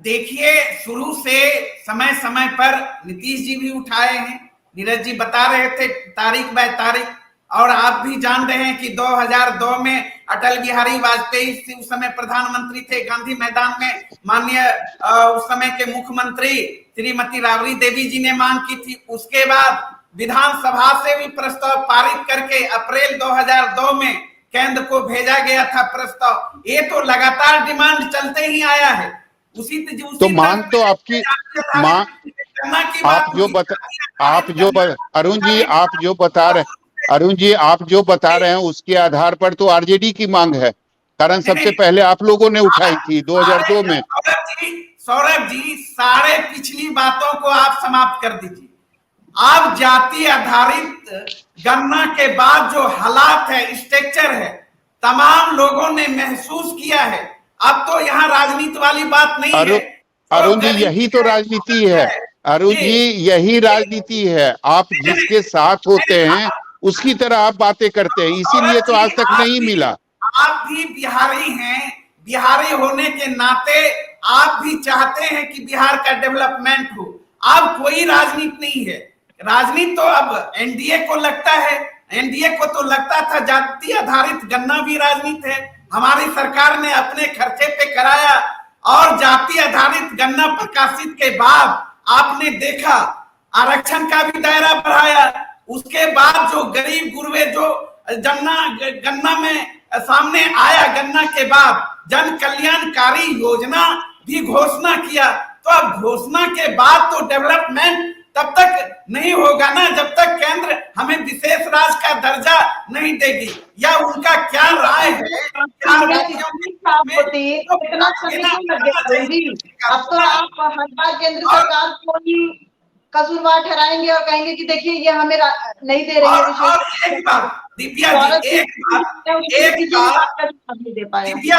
Speaker 6: देखिए, शुरू से समय समय पर नीतीश जी भी उठाए हैं, नीरज जी बता रहे थे तारीख बाय तारीख, और आप भी जान रहे हैं कि 2002 में अटल बिहारी वाजपेयी उस समय प्रधानमंत्री थे, गांधी मैदान में माननीय उस समय के मुख्यमंत्री श्रीमती राबड़ी देवी जी ने मांग की थी। उसके बाद विधानसभा से भी प्रस्ताव पारित करके अप्रैल 2002 में केंद्र को भेजा गया था प्रस्ताव। ये तो लगातार डिमांड चलते ही आया है।
Speaker 5: तो मांग तो आपकी अरुण जी आप जो बता रहे हैं उसके आधार पर तो आरजेडी की मांग है, कारण सबसे पहले आप लोगों ने उठाई थी 2002 में।
Speaker 6: सौरभ जी, सारे पिछली बातों को आप समाप्त कर दीजिए। आप जाति आधारित गणना के बाद जो हालात है, स्ट्रक्चर है, तमाम लोगों ने महसूस किया है। अब तो यहाँ राजनीति वाली बात नहीं है।
Speaker 5: अरुण जी, यही तो राजनीति है। अरुण जी, यही राजनीति है। आप जिसके साथ होते हैं उसकी तरह आप बातें करते हैं, इसीलिए तो आज तक नहीं मिला।
Speaker 6: आप भी बिहारी हैं, बिहारी होने के नाते आप भी चाहते हैं कि बिहार का डेवलपमेंट हो। अब कोई राजनीति नहीं है। राजनीति तो अब एनडीए को लगता है, एनडीए को तो लगता था जाति आधारित गणना भी राजनीति है। हमारी सरकार ने अपने खर्चे पे कराया और जाति आधारित गणना प्रकाशित के बाद आपने देखा आरक्षण का भी दायरा बढ़ाया। उसके बाद जो गरीब गुरबे जो गन्ना में सामने आया, गन्ना के बाद जन कल्याणकारी योजना भी घोषणा किया। तो अब घोषणा के बाद तो डेवलपमेंट तब तक नहीं होगा ना जब तक केंद्र हमें विशेष राज्य का दर्जा नहीं देगी। या उनका क्या राय है?
Speaker 1: अब तो आप हर बार केंद्र सरकार को ही कसूरवार ठहराएंगे और कहेंगे कि देखिए ये हमें नहीं दे रही है।
Speaker 6: एक बात दिव्या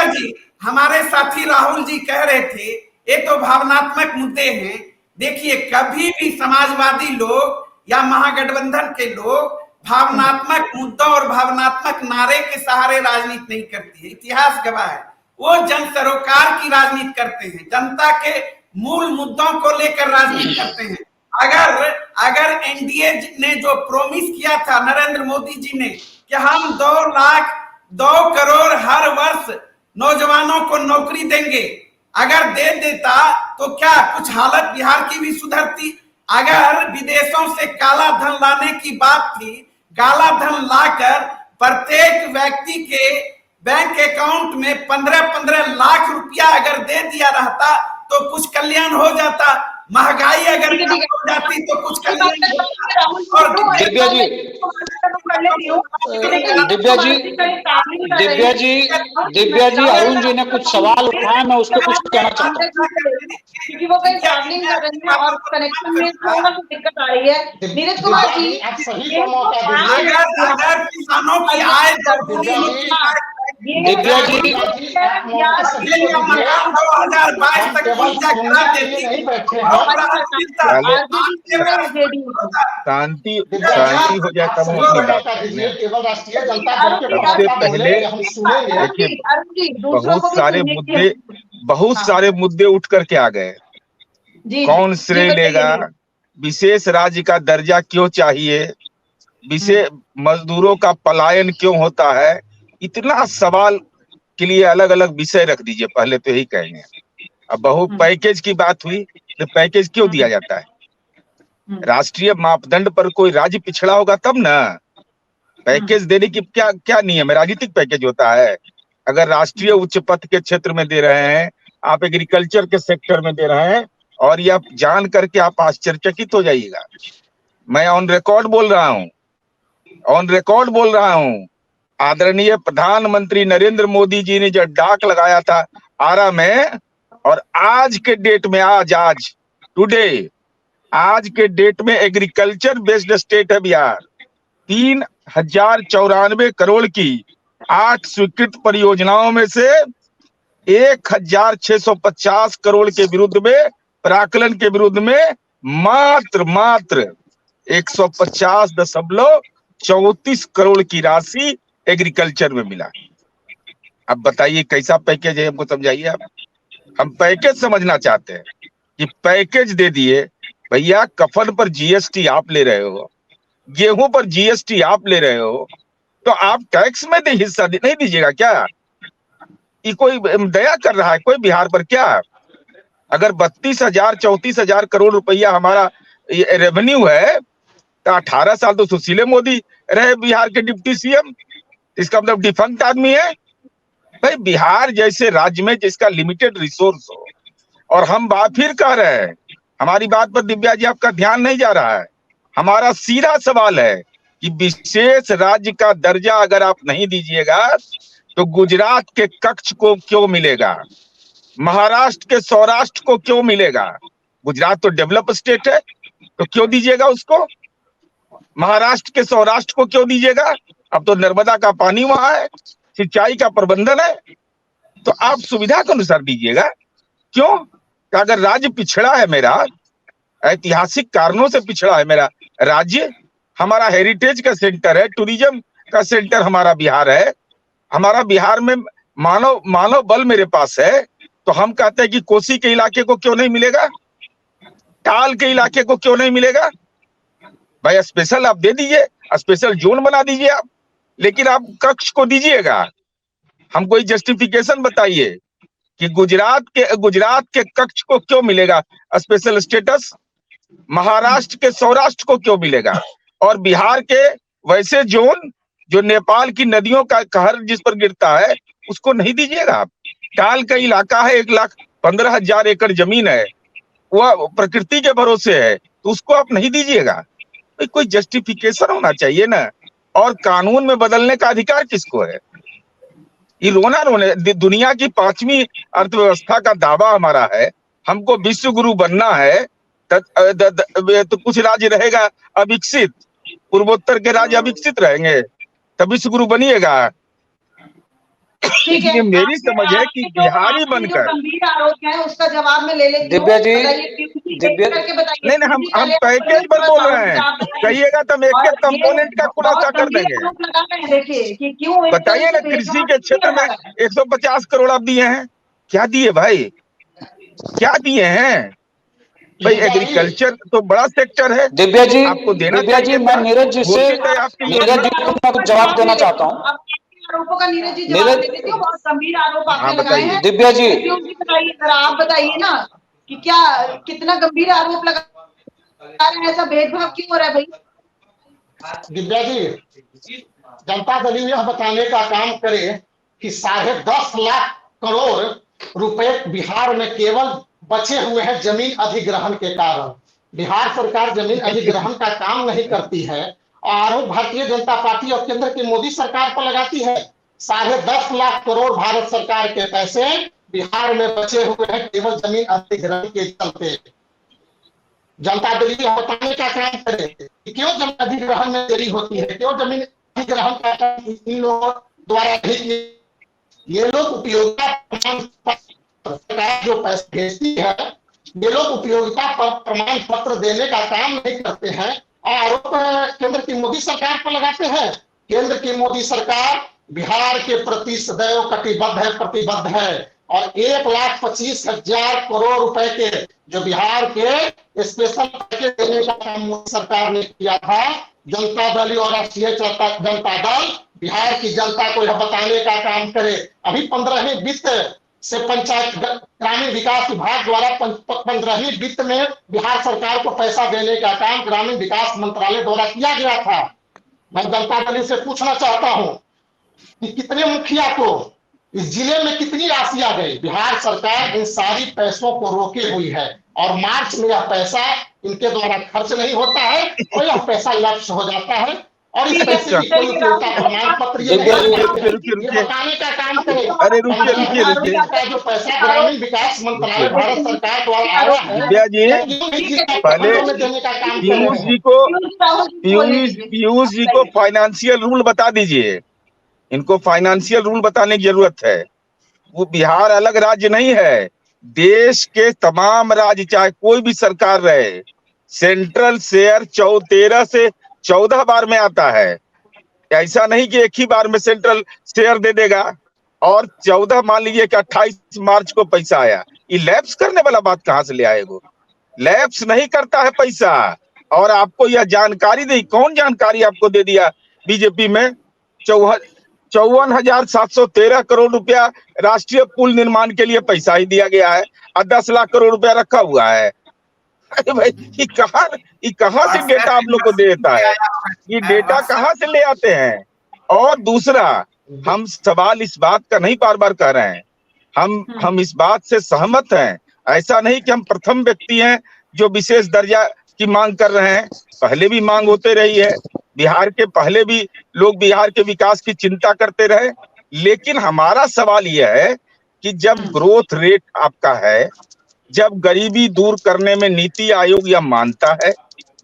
Speaker 6: जी, हमारे साथी राहुल जी कह रहे थे ये तो भावनात्मक मुद्दे हैं। देखिए, कभी भी समाजवादी लोग या महागठबंधन के लोग भावनात्मक मुद्दों और भावनात्मक नारे के सहारे राजनीति नहीं करती है। इतिहास गवाह है। वो जन सरोकार की राजनीति करते हैं, जनता के मूल मुद्दों को लेकर राजनीति करते हैं। अगर एनडीए ने जो प्रॉमिस किया था नरेंद्र मोदी जी ने कि हम 2 करोड़ हर वर्ष नौजवानों को नौकरी देंगे, अगर दे देता तो क्या कुछ हालत बिहार की भी सुधरती? अगर विदेशों से काला धन लाने की बात थी, काला धन लाकर प्रत्येक व्यक्ति के बैंक अकाउंट में 15-15 लाख रुपया अगर दे दिया रहता तो कुछ कल्याण हो जाता। महंगाई अगर कम हो जाती तो कुछ कल्याण होता। और
Speaker 9: दिव्या जी अरुण जी ने कुछ सवाल उठाए, मैं उसको कुछ कहना चाहता हूँ
Speaker 1: क्योंकि वो कहीं ट्रैवलिंग कर रहे हैं और कनेक्शन में थोड़ा सा दिक्कत आ रही है। नीरज कुमार जी,
Speaker 6: अगर किसानों की आय
Speaker 9: दिव्या जी
Speaker 6: 2022 तक पूजा करा देती।
Speaker 7: शांति हो जाए तब उसकी बात करेंगे। इससे पहले देखिए, बहुत सारे मुद्दे उठ करके आ गए। कौन श्रेय लेगा? विशेष राज्य का दर्जा क्यों चाहिए? विशेष मजदूरों का पलायन क्यों होता है? इतना सवाल के लिए अलग अलग विषय रख दीजिए। पहले तो यही कहेंगे। अब बहुत पैकेज की बात हुई तो पैकेज क्यों दिया जाता है? राष्ट्रीय मापदंड पर कोई राज्य पिछड़ा होगा तब ना। पैकेज देने की क्या क्या नियम है? राजनीतिक पैकेज होता है। अगर राष्ट्रीय उच्च पथ के क्षेत्र में दे रहे हैं, आप एग्रीकल्चर के सेक्टर में दे रहे हैं, और ये आप जान करके आप आश्चर्यचकित हो जाइएगा। मैं ऑन रिकॉर्ड बोल रहा हूं। आदरणीय प्रधानमंत्री नरेंद्र मोदी जी ने जो डाक लगाया था आरा में, और आज के डेट में आज के डेट में एग्रीकल्चर बेस्ड स्टेट है बिहार। 3094 करोड़ की 8 स्वीकृत परियोजनाओं में से 1650 करोड़ के विरुद्ध में, प्राकलन के विरुद्ध में मात्र 150.34 करोड़ की राशि एग्रीकल्चर में मिला। अब बताइए कैसा पैकेज है? हमको समझाइए आप। हम पैकेज समझना चाहते हैं कि पैकेज दे दिए भैया। कफन पर जीएसटी आप ले रहे हो, गेहूं पर जीएसटी आप ले रहे हो, तो आप टैक्स में हिस्सा नहीं दीजिएगा क्या? ये कोई दया कर रहा है कोई बिहार पर क्या? अगर 32,000-34,000 करोड़ रुपया हमारा रेवेन्यू है तो 18 साल तो सुशील मोदी रहे बिहार के डिप्टी सीएम। इसका मतलब डिफंक्ट आदमी है भाई। बिहार जैसे राज्य में जिसका लिमिटेड रिसोर्स हो, और हम बात फिर कह रहे हैं, हमारी बात पर दिव्या जी आपका ध्यान नहीं जा रहा है। हमारा सीधा सवाल है कि विशेष राज्य का दर्जा अगर आप नहीं दीजिएगा तो गुजरात के कच्छ को क्यों मिलेगा? महाराष्ट्र के सौराष्ट्र को क्यों मिलेगा? गुजरात तो डेवलप स्टेट है, तो क्यों दीजिएगा उसको? महाराष्ट्र के सौराष्ट्र को क्यों दीजिएगा? अब तो नर्मदा का पानी वहां है, सिंचाई का प्रबंधन है, तो आप सुविधा के अनुसार दीजिएगा। क्यों? कि अगर राज्य पिछड़ा है मेरा, ऐतिहासिक कारणों से पिछड़ा है मेरा राज्य, हमारा हेरिटेज का सेंटर है, टूरिज्म का सेंटर हमारा बिहार है, हमारा बिहार में मानव बल मेरे पास है, तो हम कहते हैं कि कोसी के इलाके को क्यों नहीं मिलेगा, टाल के इलाके को क्यों नहीं मिलेगा? भाई स्पेशल आप दे दीजिए, स्पेशल जोन बना दीजिए आप, लेकिन आप कक्ष को दीजिएगा। हमको कोई जस्टिफिकेशन बताइए कि गुजरात के कक्ष को क्यों मिलेगा स्पेशल स्टेटस, महाराष्ट्र के सौराष्ट्र को क्यों मिलेगा, और बिहार के वैसे जोन जो नेपाल की नदियों का कहर जिस पर गिरता है उसको नहीं दीजिएगा आप। टाल का इलाका है, 1,15,000 एकड़ जमीन है, वह प्रकृति के भरोसे है, तो उसको आप नहीं दीजिएगा। कोई जस्टिफिकेशन होना चाहिए ना, और कानून में बदलने का अधिकार किसको है? ये रोने दुनिया की 5वीं अर्थव्यवस्था का दावा हमारा है, हमको विश्व गुरु बनना है, तो कुछ राज्य रहेगा अविकसित, पूर्वोत्तर के राज्य अविकसित रहेंगे, तब विश्व गुरु बनिएगा। ये मेरी समझ है कि बिहारी बनकर
Speaker 1: गंभीर आरोप है उसका जवाब में ले लेती हूं।
Speaker 9: दिव्या जी,
Speaker 7: नहीं हम पैकेज पर बोल रहे हैं, कहिएगा तो हम एक कंपोनेंट का खुलासा कर देंगे।
Speaker 1: देखिए कि क्यों
Speaker 7: बताइए ना, कृषि के क्षेत्र में 150 करोड़ आप दिए हैं, क्या दिए भाई, क्या दिए हैं भाई? एग्रीकल्चर तो बड़ा सेक्टर है,
Speaker 9: दिव्या जी,
Speaker 7: आपको देना
Speaker 9: दिव्या जी, मैं नीरज जी को मैं कुछ जवाब देना चाहता हूँ।
Speaker 1: आरोपों का नीरज जी जवाब देते थे, बहुत गंभीर आरोप आपने लगाए हैं।
Speaker 9: दिव्या जी,
Speaker 1: बताइए जरा, आप बताइए ना कि क्या कितना गंभीर आरोप लगा रहे हैं, ऐसा भेदभाव क्यों हो रहा है भाई?
Speaker 8: दिव्या जी, जनता दल यह बताने का काम करे कि 10.5 लाख करोड़ रुपए बिहार में केवल बचे हुए हैं जमीन अधिग्रहण के कारण। बिहार सरकार जमीन अधिग्रहण का काम नहीं करती है, आरोप भारतीय जनता पार्टी और केंद्र की मोदी सरकार पर लगाती है। 10.5 लाख करोड़ भारत सरकार के पैसे बिहार में बचे हुए हैं केवल जमीन अधिग्रहण के चलते। जनता दल यह बताने का काम करे कि क्यों जमीन अधिग्रहण में देरी होती है, क्यों जमीन अधिग्रहण का काम इन लोगों द्वारा नहीं किया। ये लोग उपयोगिता प्रमाण पत्र, सरकार जो पैसे भेजती है, ये लोग उपयोगिता प्रमाण पत्र देने का काम नहीं करते हैं, आरोप केंद्र की मोदी सरकार पर लगाते हैं। केंद्र की मोदी सरकार बिहार के प्रति सदैव कटिबद्ध है, प्रतिबद्ध है, और 1,25,000 करोड़ रुपए के जो बिहार के स्पेशल पैकेज देने का काम मोदी सरकार ने किया था। जनता दल और राष्ट्रीय जनता दल बिहार की जनता को यह बताने का काम करे। अभी 15वीं वित्त से पंचायत ग्रामीण विकास विभाग द्वारा 15वीं वित्त में बिहार सरकार को पैसा देने का काम ग्रामीण विकास मंत्रालय द्वारा किया गया था। मैं जनता दल से पूछना चाहता हूं कि कितने मुखिया को इस जिले में कितनी राशियां गई? बिहार सरकार इन सारी पैसों को रोके हुई है, और मार्च में यह पैसा इनके द्वारा खर्च नहीं होता है, और यह पैसा लक्ष्य हो जाता है, और इस पैसे की कोई प्रमाण पत्र ये बताने का काम करे।
Speaker 7: अरे रुकिए,
Speaker 8: जो पैसा ग्रामीण विकास मंत्रालय भारत सरकार द्वारा आया है,
Speaker 7: दिव्या जी, पहले पीयूष जी को फाइनेंशियल रूल बता दीजिए, इनको फाइनेंशियल रूल बताने की जरूरत है। वो बिहार अलग राज्य नहीं है, देश के तमाम राज्य चाहे कोई भी सरकार रहे, सेंट्रल शेयर 13 से 14 बार में आता है। ऐसा नहीं कि एक ही बार में सेंट्रल शेयर दे देगा और 14, मान लीजिए कि 28 मार्च को पैसा आया, ये लैप्स करने वाला बात कहां से ले आएगा? लैप्स नहीं करता है पैसा। और आपको यह जानकारी दी, कौन जानकारी आपको दे दिया? बीजेपी में 54,713 करोड़ रुपया राष्ट्रीय पुल निर्माण के लिए पैसा ही दिया गया है, और 10 लाख करोड़ रुपया रखा हुआ है। अरे भाई, ये कहां से डेटा आप लोग को देता है? ये डेटा कहां से ले आते हैं? और दूसरा, हम सवाल इस बात का नहीं बार बार कर रहे हैं, हम इस बात से सहमत हैं। ऐसा नहीं कि हम प्रथम व्यक्ति हैं जो विशेष दर्जा की मांग कर रहे हैं, पहले भी मांग होते रही है, बिहार के पहले भी लोग बिहार के विकास की चिंता करते रहे। लेकिन हमारा सवाल यह है कि जब ग्रोथ रेट आपका है, जब गरीबी दूर करने में नीति आयोग यह मानता है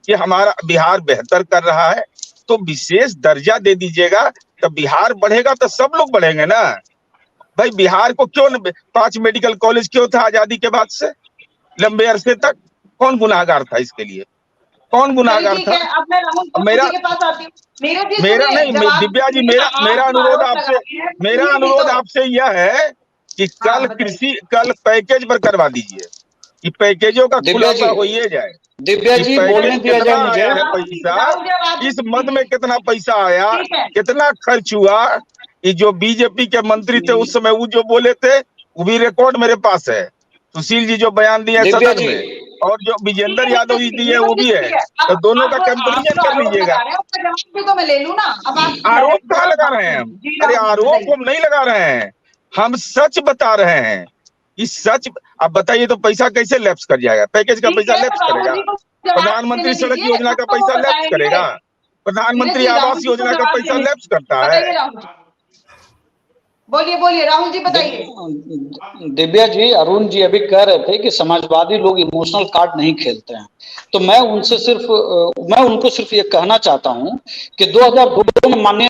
Speaker 7: कि हमारा बिहार बेहतर कर रहा है, तो विशेष दर्जा दे दीजिएगा, तो बिहार बढ़ेगा तो सब लोग बढ़ेंगे ना भाई। बिहार को क्यों 5 मेडिकल कॉलेज क्यों था आजादी के बाद से लंबे अरसे तक? कौन गुनाहगार था इसके लिए? कौन गुनाहगार था? मेरा नहीं, दिव्या जी, मेरा अनुरोध आपसे यह है कि कल पैकेज पर करवा दीजिए, कि पैकेजों का खुलासा हो ही जाए।
Speaker 9: दिव्या जी बोलने दिया जाए मुझे।
Speaker 7: पैसा इस मद में कितना पैसा आया, कितना खर्च हुआ? ये जो बीजेपी के मंत्री थे उस समय, वो जो बोले थे, वो भी रिकॉर्ड मेरे पास है। सुशील जी जो बयान दिए सदन में, और जो विजेंद्र यादव जी दिए वो भी है, तो दोनों का कंपेरिजन कर लीजिएगा।
Speaker 1: तो मैं ले लूं ना। अब
Speaker 7: आरोप कहाँ लगा रहे हैं हम? अरे आरोप हम नहीं लगा रहे हैं, हम सच बता रहे हैं। इस सच, अब बताइए तो पैसा कैसे लैप्स कर जाएगा? पैकेज का पैसा लैप्स करेगा? प्रधानमंत्री सड़क योजना का पैसा लैप्स करेगा? प्रधानमंत्री आवास योजना का पैसा लैप्स करता है?
Speaker 1: बोलिए राहुल जी, बताइए।
Speaker 9: दिव्या जी, अरुण जी अभी कह रहे थे कि समाजवादी लोग इमोशनल कार्ड नहीं खेलते हैं, तो मैं उनको सिर्फ ये कहना चाहता हूं कि 2002 में माननीय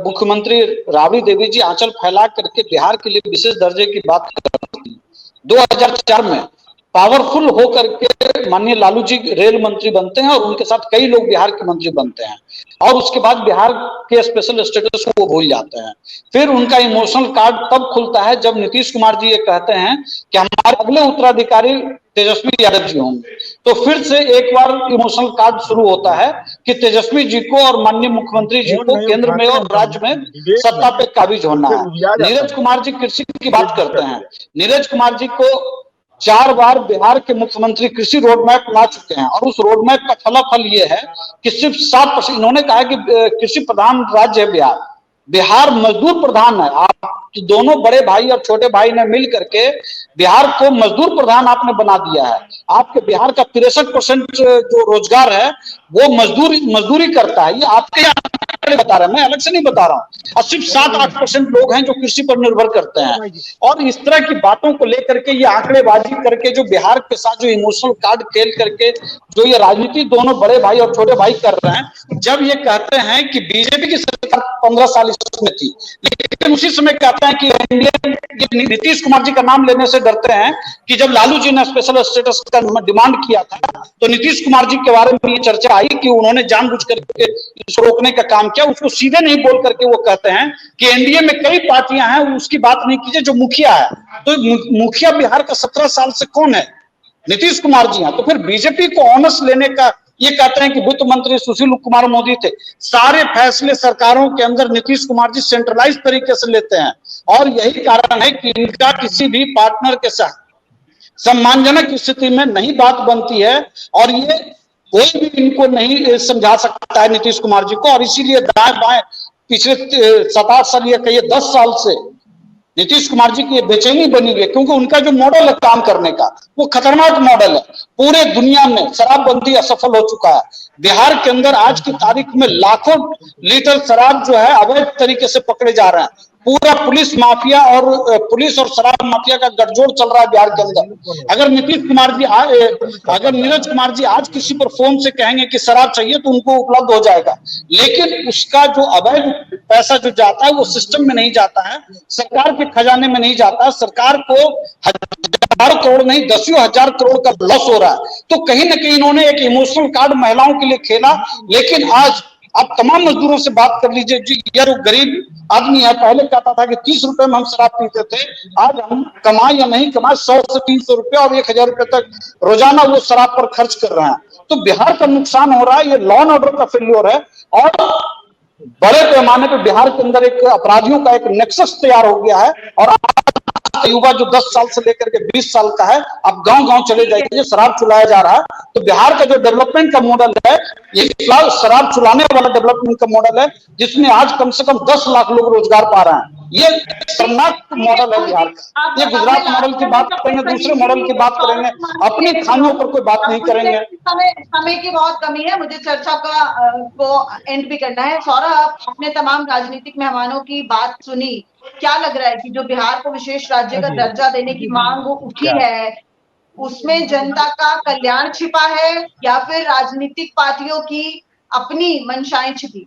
Speaker 9: मुख्यमंत्री राबड़ी देवी जी आंचल फैला करके बिहार के लिए विशेष दर्जे की बात करती। 2004 में पावरफुल होकर के माननीय लालू जी रेल मंत्री बनते हैं और उनके साथ कई लोग बिहार के मंत्री बनते हैं, और उसके बाद बिहार के स्पेशल स्टेटस को वो भूल जाते हैं। फिर उनका इमोशनल कार्ड तब खुलता है जब नीतीश कुमार जी ये कहते हैं कि हमारे अगले उत्तराधिकारी तेजस्वी यादव जी होंगे, तो फिर से एक बार इमोशनल कार्ड शुरू होता है कि तेजस्वी जी को और माननीय मुख्यमंत्री जी को केंद्र में और राज्य में सत्ता पे काबिज होना है। नीरज कुमार जी कृषि की बात करते हैं। नीरज कुमार जी को 4 बार बिहार के मुख्यमंत्री कृषि रोड मैप ला चुके हैं, और उस रोड मैप का फलाफल ये है कि सिर्फ 7%, इन्होंने कहा कि कृषि प्रधान राज्य है बिहार, बिहार मजदूर प्रधान है। आप दोनों बड़े भाई और छोटे भाई ने मिल करके बिहार को मजदूर प्रधान आपने बना दिया है। आपके बिहार का 63% जो रोजगार है वो मजदूरी करता है। ये आपके बता रहे हैं, मैं अलग से नहीं बता रहा हूं। और सिर्फ 7-8% लोग हैं जो कृषि पर निर्भर करते हैं। और इस तरह की बातों को लेकर के ये आंकड़ेबाजी करके जो बिहार के साथ जो इमोशनल कार्ड खेल करके जो ये राजनीति दोनों बड़े भाई और छोटे भाई कर रहे हैं, जब ये कहते हैं कि बीजेपी की सरकार 15 साल इसमें थी, लेकिन उसी समय कहते हैं कि नीतीश कुमार जी का नाम लेने से डरते हैं कि जब लालू जी ने स्पेशल स्टेटस का डिमांड किया था तो नीतीश कुमार जी के बारे में ये चर्चा आई कि उन्होंने जानबूझ करके इसको रोकने का काम किया। उसको सीधे नहीं बोल करके वो कहते हैं कि एनडीए में कई पार्टियां हैं, उसकी बात नहीं कीजिए, जो मुखिया है। तो मुखिया बिहार का 17 साल से कौन है? नीतीश कुमार जी हैं। तो फिर बीजेपी को ऑनर्स लेने का ये कहते हैं कि वित्त मंत्री सुशील कुमार मोदी थे। सारे फैसले सरकारों के अंदर नीतीश कुमार जी सेंट्रलाइज तरीके से लेते हैं, और यही कारण है कि इनका किसी भी पार्टनर के साथ सम्मानजनक स्थिति में नहीं बात बनती है, और ये कोई भी इनको नहीं समझा सकता है नीतीश कुमार जी को। और इसीलिए दाएं बाएं पिछले 7-8 साल या कहिए 10 साल से नीतीश कुमार जी की ये बेचैनी बनी हुई है, क्योंकि उनका जो मॉडल है काम करने का वो खतरनाक मॉडल है। पूरे दुनिया में शराबबंदी असफल हो चुका है। बिहार के अंदर आज की तारीख में लाखों लीटर शराब जो है अवैध तरीके से पकड़े जा रहे हैं। पूरा पुलिस माफिया और पुलिस और शराब माफिया का गठजोड़ चल रहा है बिहार के अंदर। अगर नीरज कुमार जी आज किसी पर फोन से कहेंगे कि शराब चाहिए तो उनको उपलब्ध हो जाएगा, लेकिन उसका जो अवैध पैसा जो जाता है वो सिस्टम में नहीं जाता है, सरकार के खजाने में नहीं जाता है। सरकार को 1000 करोड़ नहीं 10,000 करोड़ का लॉस हो रहा है। तो कहीं ना कहीं इन्होंने एक इमोशनल कार्ड महिलाओं के लिए खेला। लेकिन आज आप तमाम मजदूरों से बात कर लीजिए जी, यार वो गरीब आदमी है, पहले कहता था कि 30 रुपए में हम शराब पीते थे, आज हम कमाए या नहीं कमाए 100 से 300 रुपए और 1000 रुपए तक रोजाना वो शराब पर खर्च कर रहे हैं। तो बिहार का नुकसान हो रहा है, ये लॉ एंड ऑर्डर का फेल्योर है, और बड़े पैमाने पर बिहार के अंदर एक अपराधियों का एक नेक्सस तैयार हो गया है। और युवा जो 10 साल से लेकर के 20 साल का है, अब गांव-गांव चले जाइए, शराब चुलाया जा रहा है। तो बिहार का जो डेवलपमेंट का मॉडल है ये शराब चुलाने वाला डेवलपमेंट का मॉडल है, जिसमें आज कम से कम 10 लाख लोग रोजगार पा रहे हैं। ये खतरनाक मॉडल है बिहार का। ये गुजरात मॉडल की बात करेंगे, दूसरे मॉडल की बात करेंगे, अपनी खामियों पर कोई बात नहीं करेंगे।
Speaker 1: समय की बहुत कमी है, मुझे चर्चा का को एंड भी करना है। सौरभ, आपने तमाम राजनीतिक मेहमानों की बात सुनी, क्या लग रहा है कि जो बिहार को विशेष राज्य का दर्जा देने की मांग वो उठी है, उसमें जनता का कल्याण छिपा है या फिर राजनीतिक पार्टियों की अपनी मंशाएं छिपी?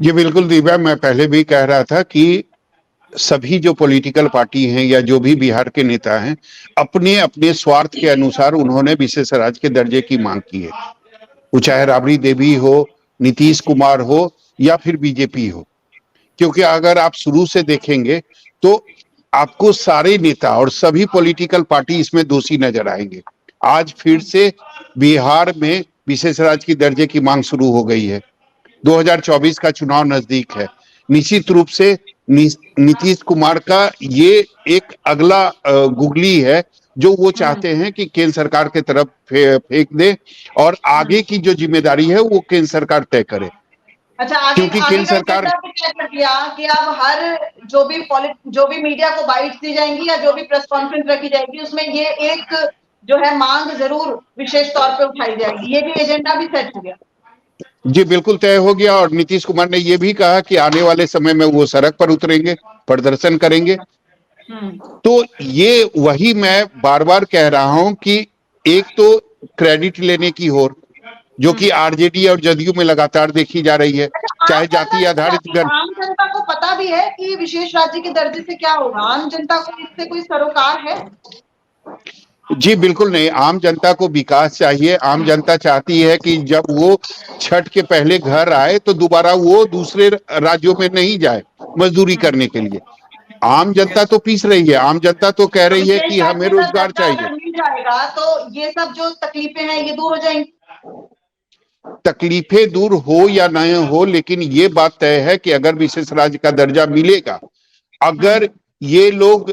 Speaker 5: जी बिल्कुल दिव्या, मैं पहले भी कह रहा था कि सभी जो पॉलिटिकल पार्टी हैं या जो भी बिहार के नेता हैं, अपने अपने स्वार्थ के अनुसार उन्होंने विशेष राज्य के दर्जे की मांग की है। वो चाहे राबड़ी देवी हो, नीतीश कुमार हो या फिर बीजेपी हो, क्योंकि अगर आप शुरू से देखेंगे तो आपको सारे नेता और सभी पॉलिटिकल पार्टी इसमें दोषी नजर आएंगे। आज फिर से बिहार में विशेष राज्य की दर्जे की मांग शुरू हो गई है। 2024 का चुनाव नजदीक है। निश्चित रूप से नीतीश कुमार का ये एक अगला गुगली है जो वो चाहते हैं कि केंद्र सरकार के तरफ फेंक दे और आगे की जो जिम्मेदारी है वो केंद्र सरकार तय करे।
Speaker 1: अच्छा, आगे
Speaker 5: क्योंकि केंद्र सरकार
Speaker 1: तय कर दिया कि अब हर जो भी मीडिया को बाइट्स दी जाएंगी या जो भी प्रेस कॉन्फ्रेंस रखी जाएगी उसमें ये एक जो है मांग जरूर विशेष तौर पे उठाई जाएगी। ये भी एजेंडा भी सेट हो गया।
Speaker 5: जी बिल्कुल तय हो गया और नीतीश कुमार ने ये भी कहा कि आने वाले समय में वो सड़क पर उतरेंगे, प्रदर्शन करेंगे। तो ये वही मैं बार बार कह रहा हूं कि एक तो क्रेडिट लेने की होड़ जो कि आरजेडी और जदयू में लगातार देखी जा रही है, चाहे जाति आधारित।
Speaker 1: आम जनता को पता भी है कि विशेष राज्य के दर्जे से क्या होगा? आम जनता को इससे कोई सरोकार है?
Speaker 5: जी बिल्कुल नहीं, आम जनता को विकास चाहिए। आम जनता चाहती है कि जब वो छठ के पहले घर आए तो दोबारा वो दूसरे राज्यों में नहीं जाए मजदूरी करने के लिए। आम जनता तो पीस रही है, आम जनता तो कह रही है कि हमें रोजगार चाहिए।
Speaker 1: मिल जाएगा तो ये सब जो तकलीफें हैं ये दूर हो जाएंगी।
Speaker 5: तकलीफें दूर हो या न हो, लेकिन ये बात तय है कि अगर विशेष राज्य का दर्जा मिलेगा, अगर ये लोग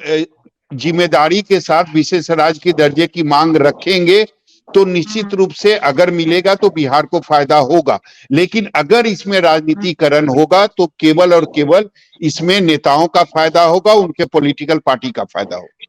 Speaker 5: जिम्मेदारी के साथ विशेष राज्य के दर्जे की मांग रखेंगे तो निश्चित रूप से अगर मिलेगा तो बिहार को फायदा होगा। लेकिन अगर इसमें राजनीतिकरण होगा तो केवल और केवल इसमें नेताओं का फायदा होगा, उनके पॉलिटिकल पार्टी का फायदा होगा।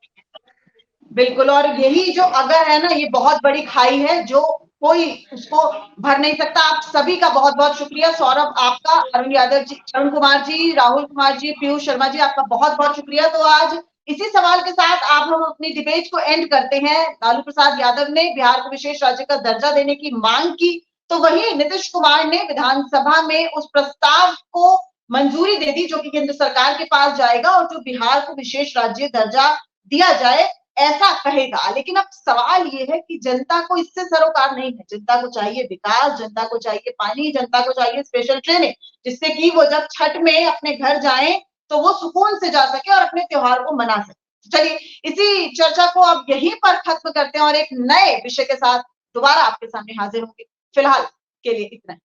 Speaker 1: बिल्कुल, और यही जो अगर है ना, ये बहुत बड़ी खाई है जो कोई उसको भर नहीं सकता। आप सभी का बहुत बहुत शुक्रिया। सौरभ आपका, अरुण यादव जी, अरुण कुमार जी, राहुल कुमार जी, पीयूष शर्मा जी, आपका बहुत बहुत शुक्रिया। तो आज इसी सवाल के साथ आप हम अपनी डिबेट को एंड करते हैं। लालू प्रसाद यादव ने बिहार को विशेष राज्य का दर्जा देने की मांग की, तो वहीं नीतीश कुमार ने विधानसभा में उस प्रस्ताव को मंजूरी दे दी जो कि केंद्र सरकार के पास जाएगा और जो बिहार को विशेष राज्य दर्जा दिया जाए ऐसा कहेगा। लेकिन अब सवाल ये है कि जनता को इससे सरोकार नहीं है। जनता को चाहिए विकास, जनता को चाहिए पानी, जनता को चाहिए स्पेशल ट्रेनें, जिससे कि वो जब छठ में अपने घर जाएं तो वो सुकून से जा सके और अपने त्योहार को मना सके। चलिए इसी चर्चा को अब यहीं पर खत्म करते हैं और एक नए विषय के साथ दोबारा आपके सामने हाजिर होंगे। फिलहाल के लिए इतना।